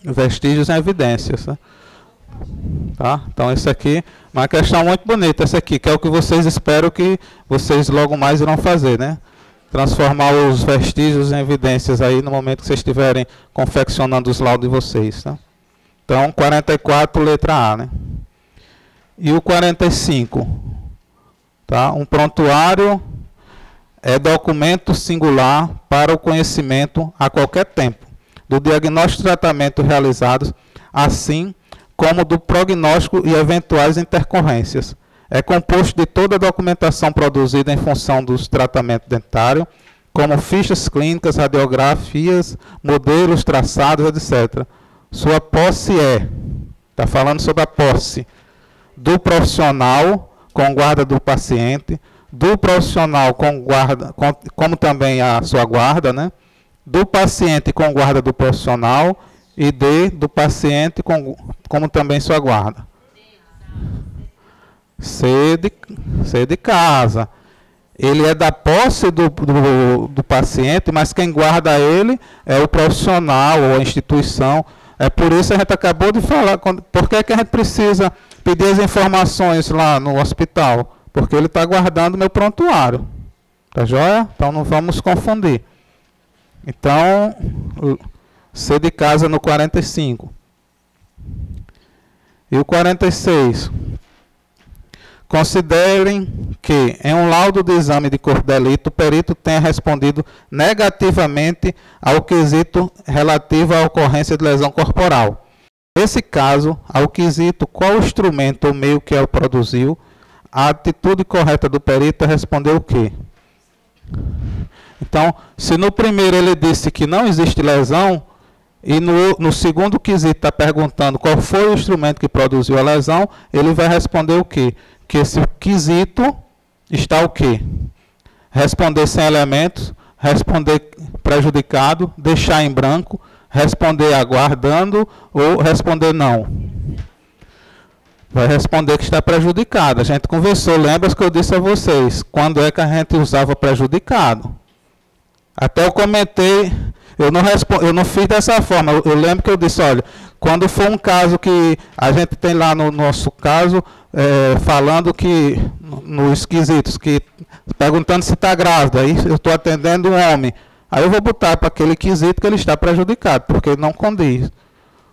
Vestígios em evidências. Né? Tá? Então, isso aqui é uma questão muito bonita, essa aqui, que é o que vocês esperam que vocês logo mais irão fazer, né? Transformar os vestígios em evidências aí no momento que vocês estiverem confeccionando os laudos de vocês. Tá? Então, 44, letra A. Né? E o 45. Tá? Um prontuário é documento singular para o conhecimento a qualquer tempo do diagnóstico e tratamento realizados, assim como do prognóstico e eventuais intercorrências. É composto de toda a documentação produzida em função dos tratamentos dentários, como fichas clínicas, radiografias, modelos, traçados, etc. Sua posse está falando sobre a posse do profissional com guarda do paciente, do profissional com guarda, como também a sua guarda, né? Do paciente com guarda do profissional e do paciente como também sua guarda. C de casa. Ele é da posse do paciente, mas quem guarda ele é o profissional ou a instituição. É por isso que a gente acabou de falar. Por que a gente precisa pedir as informações lá no hospital? Porque ele está guardando meu prontuário. Tá joia? Então não vamos confundir. Então, C de casa no 45. E o 46. Considerem que, em um laudo de exame de corpo de delito, o perito tenha respondido negativamente ao quesito relativo à ocorrência de lesão corporal. Nesse caso, ao quesito qual instrumento ou meio que o produziu, a atitude correta do perito é responder o quê? Então, se no primeiro ele disse que não existe lesão, e no segundo quesito está perguntando qual foi o instrumento que produziu a lesão, ele vai responder o quê? Que esse quesito está o quê? Responder sem elementos, responder prejudicado, deixar em branco, responder aguardando ou responder não. Vai responder que está prejudicado. A gente conversou, lembra que eu disse a vocês, quando é que a gente usava prejudicado? Até eu comentei, eu não fiz dessa forma, eu lembro que eu disse, olha, quando for um caso que a gente tem lá no nosso caso, falando que, nos quesitos, que, perguntando se está grávida, aí eu estou atendendo um homem, aí eu vou botar para aquele quesito que ele está prejudicado, porque não condiz.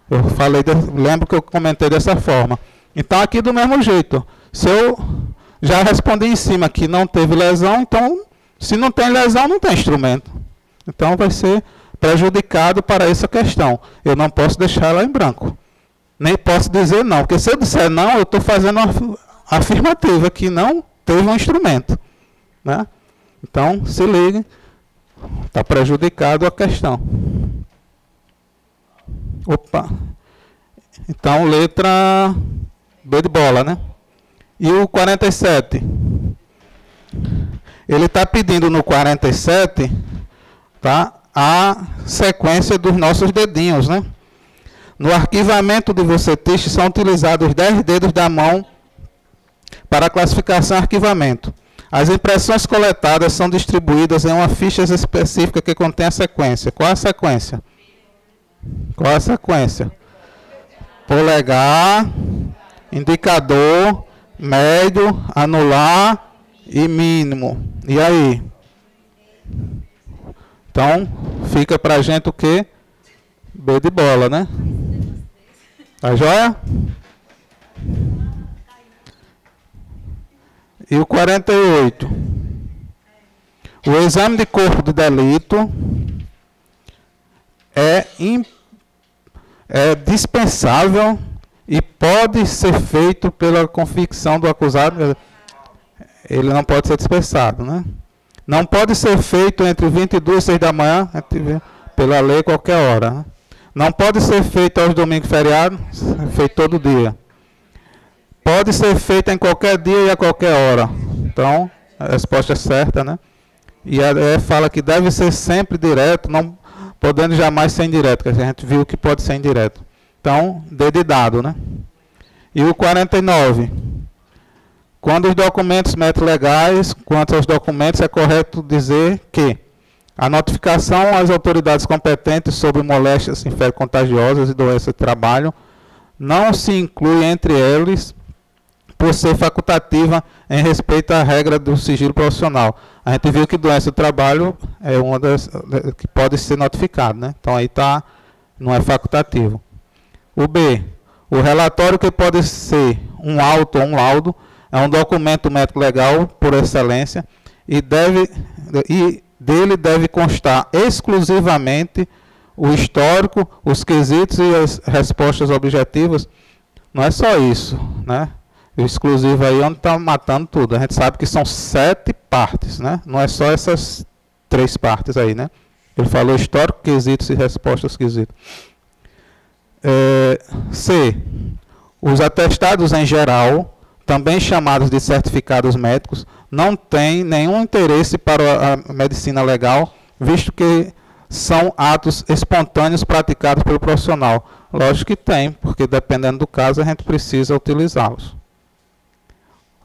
Eu falei, lembro que eu comentei dessa forma. Então aqui do mesmo jeito, se eu já respondi em cima que não teve lesão, então se não tem lesão, não tem instrumento. Então vai ser prejudicado para essa questão. Eu não posso deixar ela em branco. Nem posso dizer não, porque se eu disser não, eu estou fazendo uma afirmativa que não teve um instrumento. Né? Então, se ligue, está prejudicado a questão. Opa. Então, letra B de bola, né? E o 47? Ele está pedindo no 47, tá, a sequência dos nossos dedinhos, né? No arquivamento de Vucetich são utilizados 10 dedos da mão para a classificação e arquivamento. As impressões coletadas são distribuídas em uma ficha específica que contém a sequência. Qual a sequência? Qual a sequência? polegar, indicador, médio, anular e mínimo. E aí? Então, fica pra gente o quê? B de bola, né? Tá joia? E o 48. O exame de corpo de delito é dispensável e pode ser feito pela convicção do acusado. Ele não pode ser dispensado, né? Não pode ser feito entre 22 e 6 da manhã, pela lei, qualquer hora. Né? Não pode ser feito aos domingos e feriados, feito todo dia. Pode ser feito em qualquer dia e a qualquer hora. Então, a resposta é certa, né? E fala que deve ser sempre direto, não podendo jamais ser indireto, que a gente viu que pode ser indireto. Então, D de dado, né? E o 49. Quando os documentos legais, quanto aos documentos, é correto dizer que a notificação às autoridades competentes sobre moléstias infecto-contagiosas e doenças de trabalho não se inclui entre eles por ser facultativa em respeito à regra do sigilo profissional. A gente viu que doença do trabalho é uma das que pode ser notificada, né? Então aí não é facultativo. O B, o relatório que pode ser um auto ou um laudo é um documento médico legal por excelência e dele deve constar exclusivamente o histórico, os quesitos e as respostas objetivas. Não é só isso, né? O exclusivo aí é onde está matando tudo. A gente sabe que são 7 partes, né? Não é só essas 3 partes aí, né? Ele falou histórico, quesitos e respostas quesitos. C. Os atestados em geral, também chamados de certificados médicos, não têm nenhum interesse para a medicina legal, visto que são atos espontâneos praticados pelo profissional. Lógico que tem, porque dependendo do caso a gente precisa utilizá-los.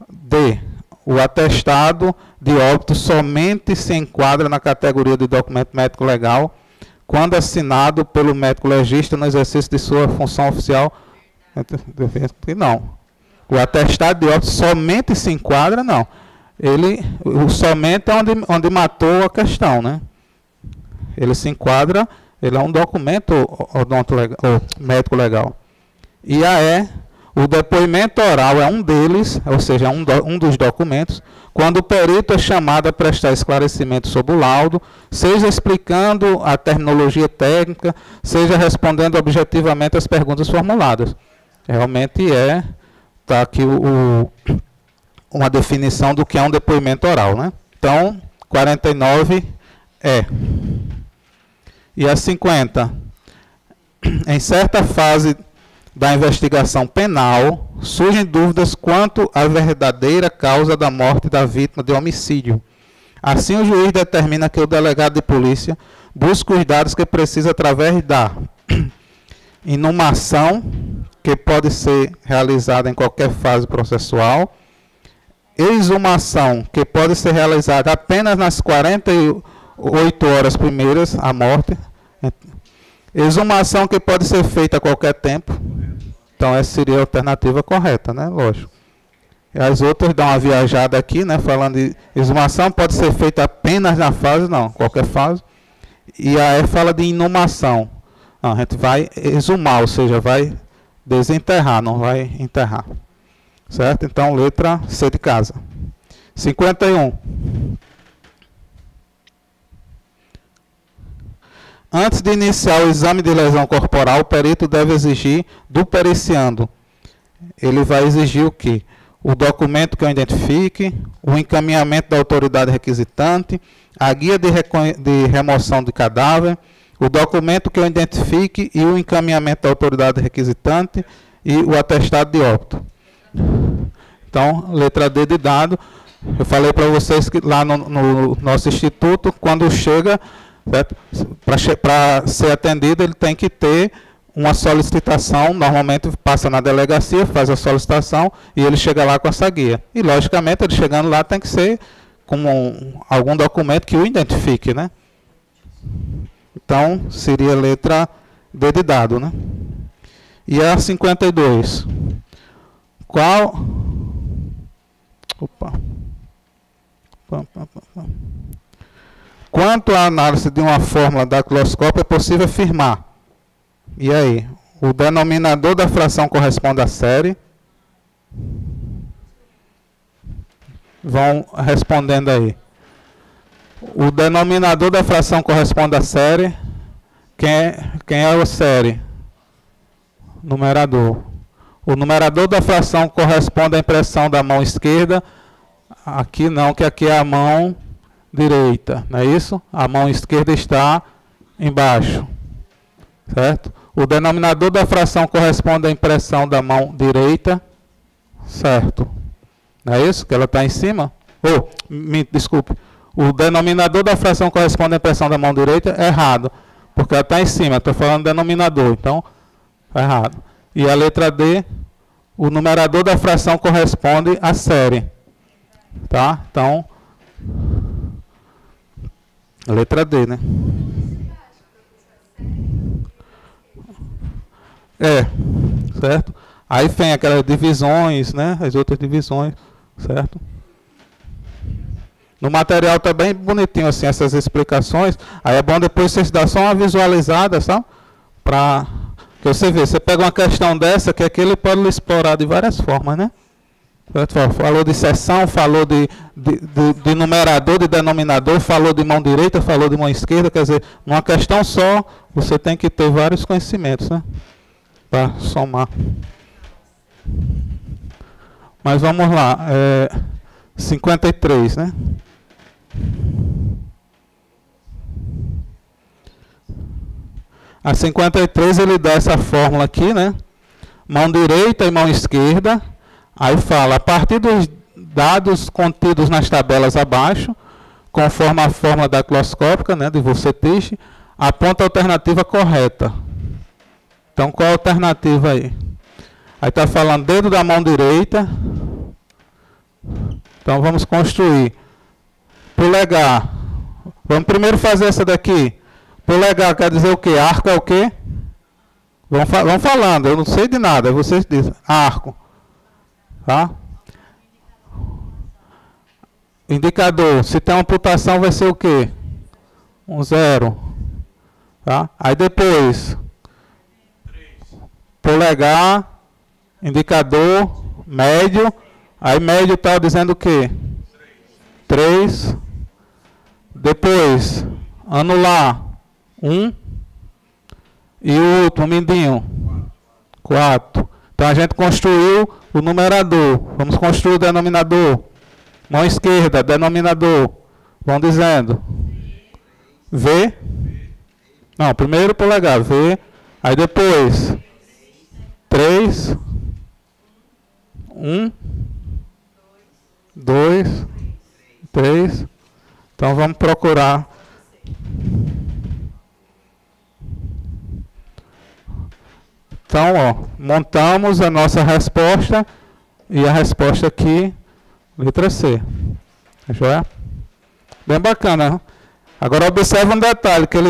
D. O atestado de óbito somente se enquadra na categoria de documento médico legal quando assinado pelo médico legista no exercício de sua função oficial. Não. O atestado de óbito somente se enquadra, não. O somente é onde matou a questão, né? Ele se enquadra, ele é um documento médico legal. E a E, o depoimento oral é um deles, ou seja, um dos documentos, quando o perito é chamado a prestar esclarecimento sobre o laudo, seja explicando a terminologia técnica, seja respondendo objetivamente as perguntas formuladas. Realmente está aqui uma definição do que é um depoimento oral, né? Então, 49 é. E a 50. Em certa fase da investigação penal, surgem dúvidas quanto à verdadeira causa da morte da vítima de homicídio. Assim, o juiz determina que o delegado de polícia busca os dados que precisa através da inumação, que pode ser realizada em qualquer fase processual, exumação, que pode ser realizada apenas nas 48 horas primeiras à morte, exumação que pode ser feita a qualquer tempo. Então essa seria a alternativa correta, né? Lógico. E as outras dão uma viajada aqui, né? Falando de exumação pode ser feita apenas na fase, não, qualquer fase. E a E fala de inumação. Não, a gente vai exumar, ou seja, vai desenterrar, não vai enterrar. Certo? Então, letra C de casa. 51. Antes de iniciar o exame de lesão corporal, o perito deve exigir do periciando. Ele vai exigir o quê? O documento que eu identifique, o encaminhamento da autoridade requisitante, a guia de remoção de cadáver, o documento que eu identifique e o encaminhamento da autoridade requisitante e o atestado de óbito. Então, letra D de dado. Eu falei para vocês que lá no nosso instituto, quando chega, para ser atendido, ele tem que ter uma solicitação. Normalmente passa na delegacia, faz a solicitação e ele chega lá com essa guia. E, logicamente, ele chegando lá tem que ser com algum documento que o identifique, né? Então, seria a letra D de dado, né? E a 52. Qual... Opa. Quanto à análise de uma fórmula datiloscópica é possível afirmar? E aí? O denominador da fração corresponde à série? Vão respondendo aí. O denominador da fração corresponde à série. Quem é a série? Numerador. O numerador da fração corresponde à impressão da mão esquerda. Aqui não, que aqui é a mão direita, não é isso? A mão esquerda está embaixo, certo? O denominador da fração corresponde à impressão da mão direita, certo? Não é isso? Que ela está em cima? Desculpe. O denominador da fração corresponde à impressão da mão direita, errado. Porque ela está em cima, estou falando denominador, então, está errado. E a letra D, o numerador da fração corresponde à série. Tá? Então, letra D, né? Certo? Aí vem aquelas divisões, né? As outras divisões, certo? No material tá bem bonitinho assim essas explicações. Aí é bom depois vocês dar só uma visualizada, sabe? Para que você vê, você pega uma questão dessa que aquele pode lhe explorar de várias formas, né? Falou de seção, falou de numerador, de denominador, falou de mão direita, falou de mão esquerda, quer dizer, numa questão só, você tem que ter vários conhecimentos, né? Para somar. Mas vamos lá, 53, né? A 53 ele dá essa fórmula aqui, né? Mão direita e mão esquerda. Aí fala, a partir dos dados contidos nas tabelas abaixo, conforme a fórmula datiloscópica, né, de Vucetich, aponta a alternativa correta. Então, qual a alternativa aí? Aí está falando dedo da mão direita. Então, vamos construir. Polegar. Vamos primeiro fazer essa daqui. Polegar quer dizer o quê? Arco é o quê? Vamos falando, eu não sei de nada, vocês dizem. Arco. Tá? Indicador, se tem uma amputação vai ser o quê? 0. Tá? Aí depois, polegar, indicador, médio. Aí médio está dizendo o quê? 3. Depois, anular, 1. E o último, mindinho, 4. Então a gente construiu o numerador. Vamos construir o denominador. Mão esquerda, denominador. Vão dizendo. V. Não, primeiro polegar, V. Aí depois, 3. 1. 2. 3. Então vamos procurar. Então, ó, montamos a nossa resposta e a resposta aqui, letra C. Joia? Bem bacana, né? Agora observa um detalhe, que ele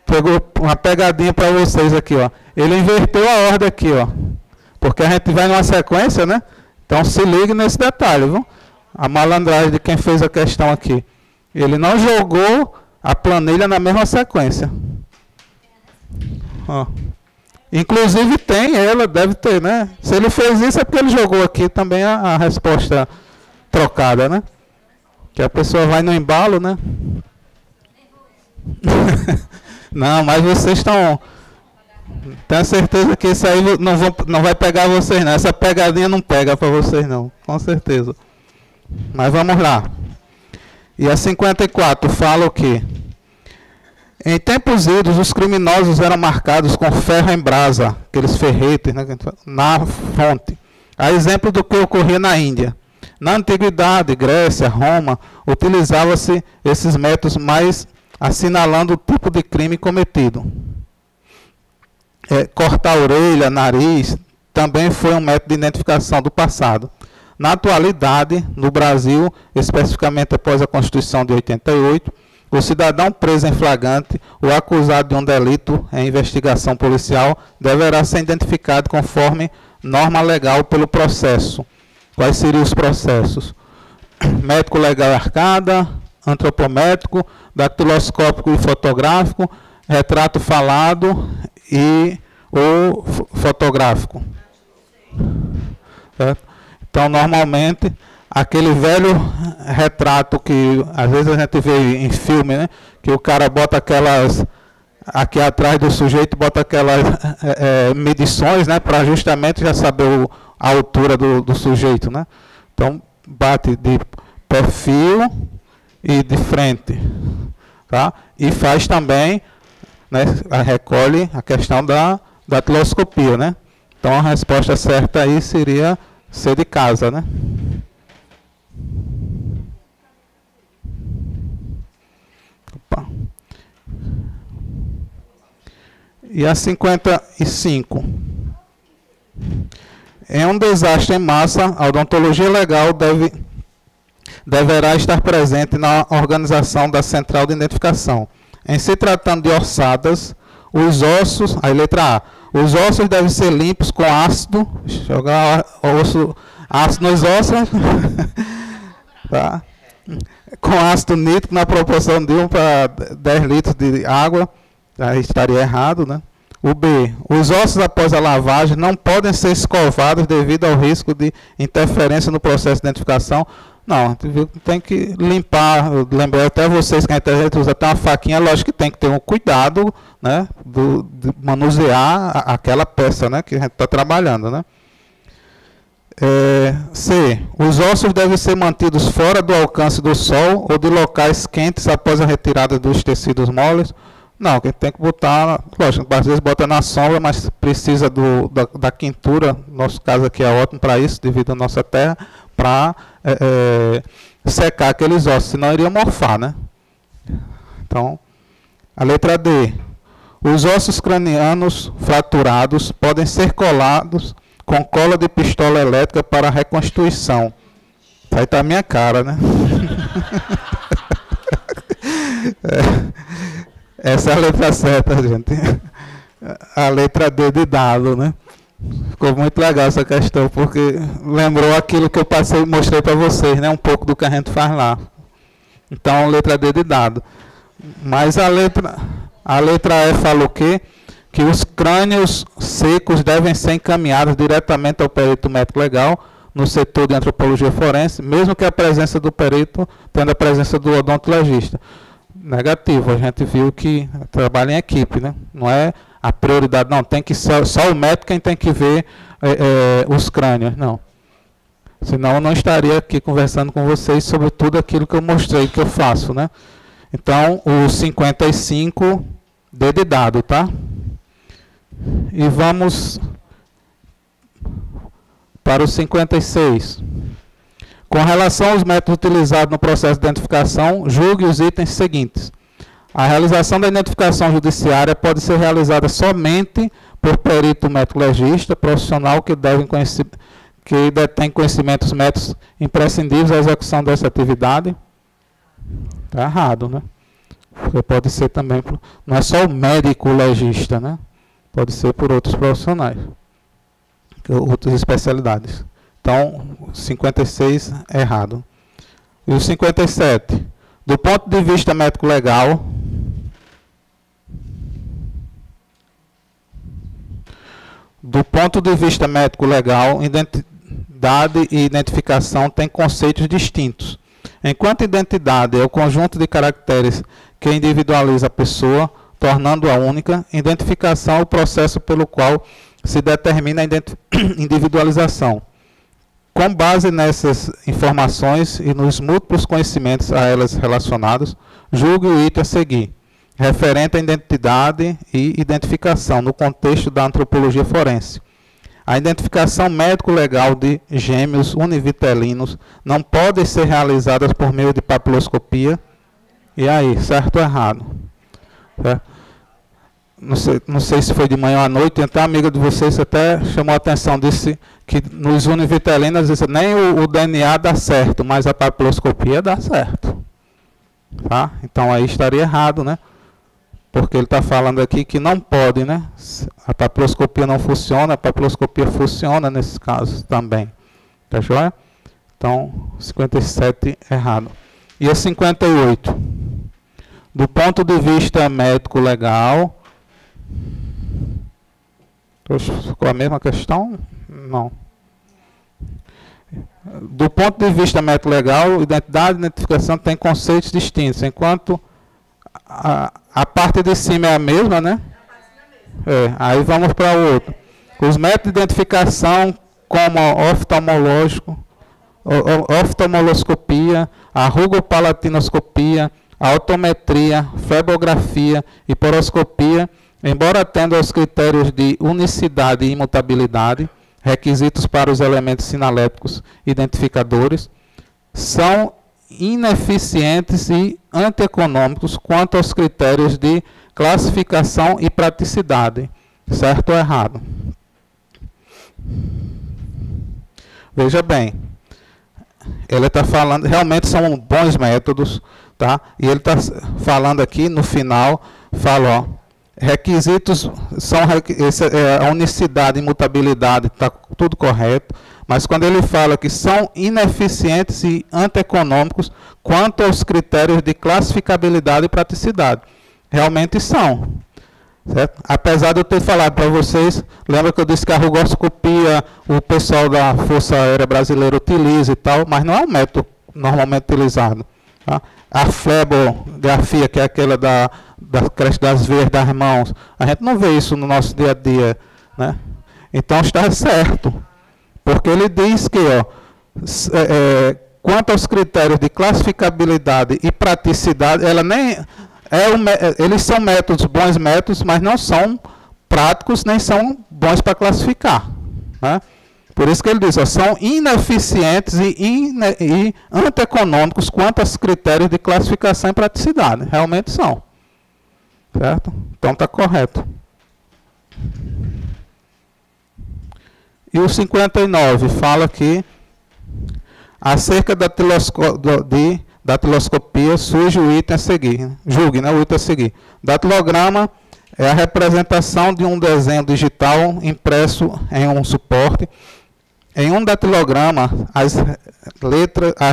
pegou uma pegadinha para vocês aqui, ó. Ele inverteu a ordem aqui, ó. Porque a gente vai numa sequência, né? Então se ligue nesse detalhe, viu? A malandragem de quem fez a questão aqui. Ele não jogou a planilha na mesma sequência. Ó. Inclusive tem ela, deve ter, né? Se ele fez isso é porque ele jogou aqui também a resposta trocada, né? Que a pessoa vai no embalo, né? Não, mas vocês estão... Tenho certeza que isso aí não vai pegar vocês, não. Essa pegadinha não pega para vocês, não. Com certeza. Mas vamos lá. E a 54 fala o quê? Em tempos idos, os criminosos eram marcados com ferro em brasa, aqueles ferretes, né, na fonte. A exemplo do que ocorria na Índia. Na Antiguidade, Grécia, Roma, utilizava-se esses métodos mais assinalando o tipo de crime cometido. Cortar a orelha, nariz, também foi um método de identificação do passado. Na atualidade, no Brasil, especificamente após a Constituição de 88, O cidadão preso em flagrante ou acusado de um delito em investigação policial deverá ser identificado conforme norma legal pelo processo. Quais seriam os processos? Médico legal arcada, antropométrico, datiloscópico e fotográfico, retrato falado e ou fotográfico. Certo? Então, normalmente, aquele velho retrato que às vezes a gente vê em filme, né, que o cara bota aquelas, aqui atrás do sujeito, bota aquelas medições, né, para justamente já saber a altura do sujeito. Né? Então, bate de perfil e de frente. Tá? E faz também, né, recolhe a questão da datiloscopia. Né? Então, a resposta certa aí seria C de casa. Né? Opa. E a 55. Em um desastre em massa, a odontologia legal deverá estar presente na organização da central de identificação. Em se tratando de ossadas, os ossos, aí letra A, os ossos devem ser limpos com ácido, jogar ácido nos ossos, tá? Com ácido nítrico na proporção de 1 para 10 litros de água, aí estaria errado, né? O B, os ossos após a lavagem não podem ser escovados devido ao risco de interferência no processo de identificação. Não, tem que limpar. Eu lembrei até vocês que a internet usa até uma faquinha, lógico que tem que ter um cuidado, né, de manusear aquela peça, né, que a gente está trabalhando. Né? C, os ossos devem ser mantidos fora do alcance do sol ou de locais quentes após a retirada dos tecidos moles. Não, que tem que botar, lógico, às vezes bota na sombra, mas precisa da quintura, nosso caso aqui é ótimo para isso, devido à nossa terra, para secar aqueles ossos, senão iria morfar, né? Então, a letra D. Os ossos cranianos fraturados podem ser colados com cola de pistola elétrica para reconstituição. Aí está a minha cara, né? Essa é a letra certa, gente. A letra D de dado, né? Ficou muito legal essa questão, porque lembrou aquilo que eu passei e mostrei para vocês, né? Um pouco do que a gente faz lá. Então, letra D de dado. Mas a letra E fala o quê? Que os crânios secos devem ser encaminhados diretamente ao perito médico legal no setor de antropologia forense, mesmo que a presença do perito tendo a presença do odontologista. Negativo, a gente viu que trabalha em equipe, né? Não é a prioridade, não, tem que ser só o médico quem tem que ver os crânios, não. Senão eu não estaria aqui conversando com vocês sobre tudo aquilo que eu mostrei que eu faço, né? Então, o 55, D de dado, tá? E vamos para o 56. Com relação aos métodos utilizados no processo de identificação, julgue os itens seguintes. A realização da identificação judiciária pode ser realizada somente por perito médico legista, profissional que detém conhecimentos médicos imprescindíveis à execução dessa atividade. Está errado, né? Porque pode ser também, não é só o médico legista, né? Pode ser por outros profissionais, outras especialidades. Então, 56 é errado. E o 57. Do ponto de vista médico-legal, identidade e identificação têm conceitos distintos. Enquanto identidade é o conjunto de caracteres que individualiza a pessoa, tornando-a única, identificação é o processo pelo qual se determina a individualização. Com base nessas informações e nos múltiplos conhecimentos a elas relacionados, julgue o item a seguir, referente à identidade e identificação no contexto da antropologia forense. A identificação médico-legal de gêmeos univitelinos não pode ser realizada por meio de papiloscopia. E aí, certo ou errado? Não sei se foi de manhã ou à noite, então a amiga de vocês até chamou a atenção, disse que nos univitelinos nem o DNA dá certo, mas a papiloscopia dá certo. Tá? Então aí estaria errado, né? Porque ele está falando aqui que não pode, né? A papiloscopia não funciona, a papiloscopia funciona nesse caso também. Tá joia? Então, 57 errado. E a 58? Do ponto de vista médico legal... Ficou a mesma questão? Não. Do ponto de vista médico legal, identidade e identificação tem conceitos distintos, enquanto a parte de cima é a mesma, né? Aí vamos para o outro. Os métodos de identificação, como oftalmoloscopia, a rugopalatinoscopia, a autometria, flebografia e poroscopia, embora atendam aos critérios de unicidade e imutabilidade, requisitos para os elementos sinaléticos identificadores, são ineficientes e antieconômicos quanto aos critérios de classificação e praticidade. Certo ou errado? Veja bem, ele está falando, realmente são bons métodos, tá? E ele está falando aqui no final, fala, ó, requisitos são a unicidade e imutabilidade, está tudo correto, mas quando ele fala que são ineficientes e antieconômicos quanto aos critérios de classificabilidade e praticidade, realmente são. Certo? Apesar de eu ter falado para vocês, lembra que eu disse que a rugoscopia o pessoal da Força Aérea Brasileira utiliza e tal, mas não é um método normalmente utilizado. Tá? A flebografia, que é aquela da creche das veias das mãos, a gente não vê isso no nosso dia a dia, né? Então está certo, porque ele diz que, ó, quanto aos critérios de classificabilidade e praticidade, ela nem eles são métodos, bons métodos, mas não são práticos nem são bons para classificar, né? Por isso que ele diz, ó, são ineficientes e antieconômicos quanto aos critérios de classificação e praticidade. Realmente são. Certo? Então está correto. E o 59 fala que acerca da datiloscopia surge o item a seguir. Julgue, né, o item a seguir. Datilograma é a representação de um desenho digital impresso em um suporte. Em um datilograma, as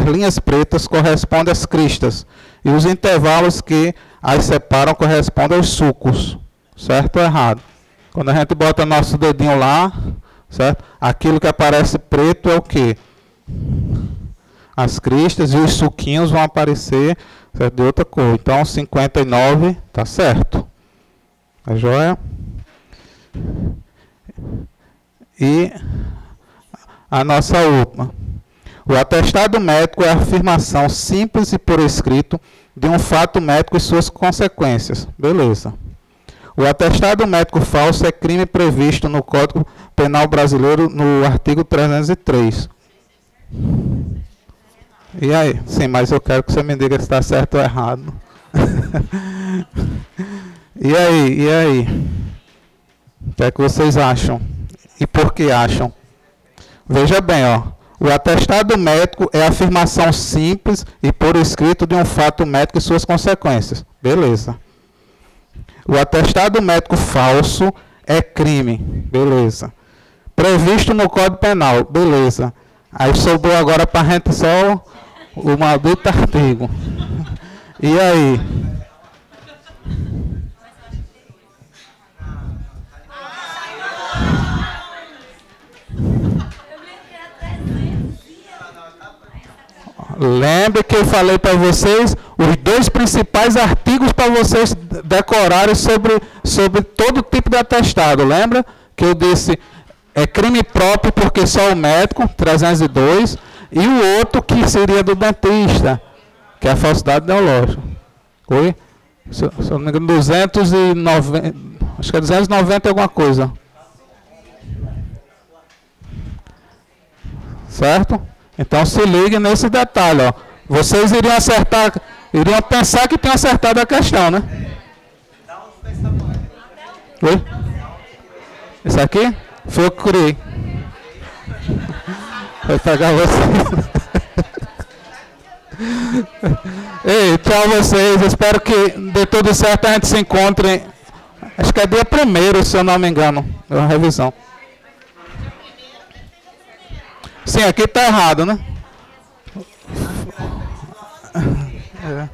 linhas pretas correspondem às cristas e os intervalos que as separam correspondem aos sulcos. Certo ou errado? Quando a gente bota nosso dedinho lá, certo? Aquilo que aparece preto é o quê? As cristas, e os suquinhos vão aparecer, certo, de outra cor. Então, 59 está certo. Tá joia? E a nossa última. O atestado médico é a afirmação simples e por escrito de um fato médico e suas consequências. Beleza. O atestado médico falso é crime previsto no Código Penal Brasileiro no artigo 303. E aí? Sim, mas eu quero que você me diga se está certo ou errado. E aí? O que é que vocês acham? E por que acham? Veja bem, ó. O atestado médico é a afirmação simples e por escrito de um fato médico e suas consequências. Beleza. O atestado médico falso é crime. Beleza. Previsto no Código Penal. Beleza. Aí sobrou agora para a gente só o maldito artigo. E aí? Lembre que eu falei para vocês os dois principais artigos para vocês decorarem sobre todo tipo de atestado. Lembra que eu disse é crime próprio porque só o médico, 302, e o outro que seria do dentista, que é a falsidade ideológica. Oi? Se eu não me engano, 290, acho que é 290 alguma coisa. Certo? Então se ligue nesse detalhe, ó. Vocês iriam pensar que tinham acertado a questão, né? Oi? Isso aqui? Foi eu que criei. Vai pegar você. Ei, tchau vocês. Espero que dê tudo certo. A gente se encontre. Acho que é dia 1º, se eu não me engano. É uma revisão. Sim, aqui tá errado, né? É.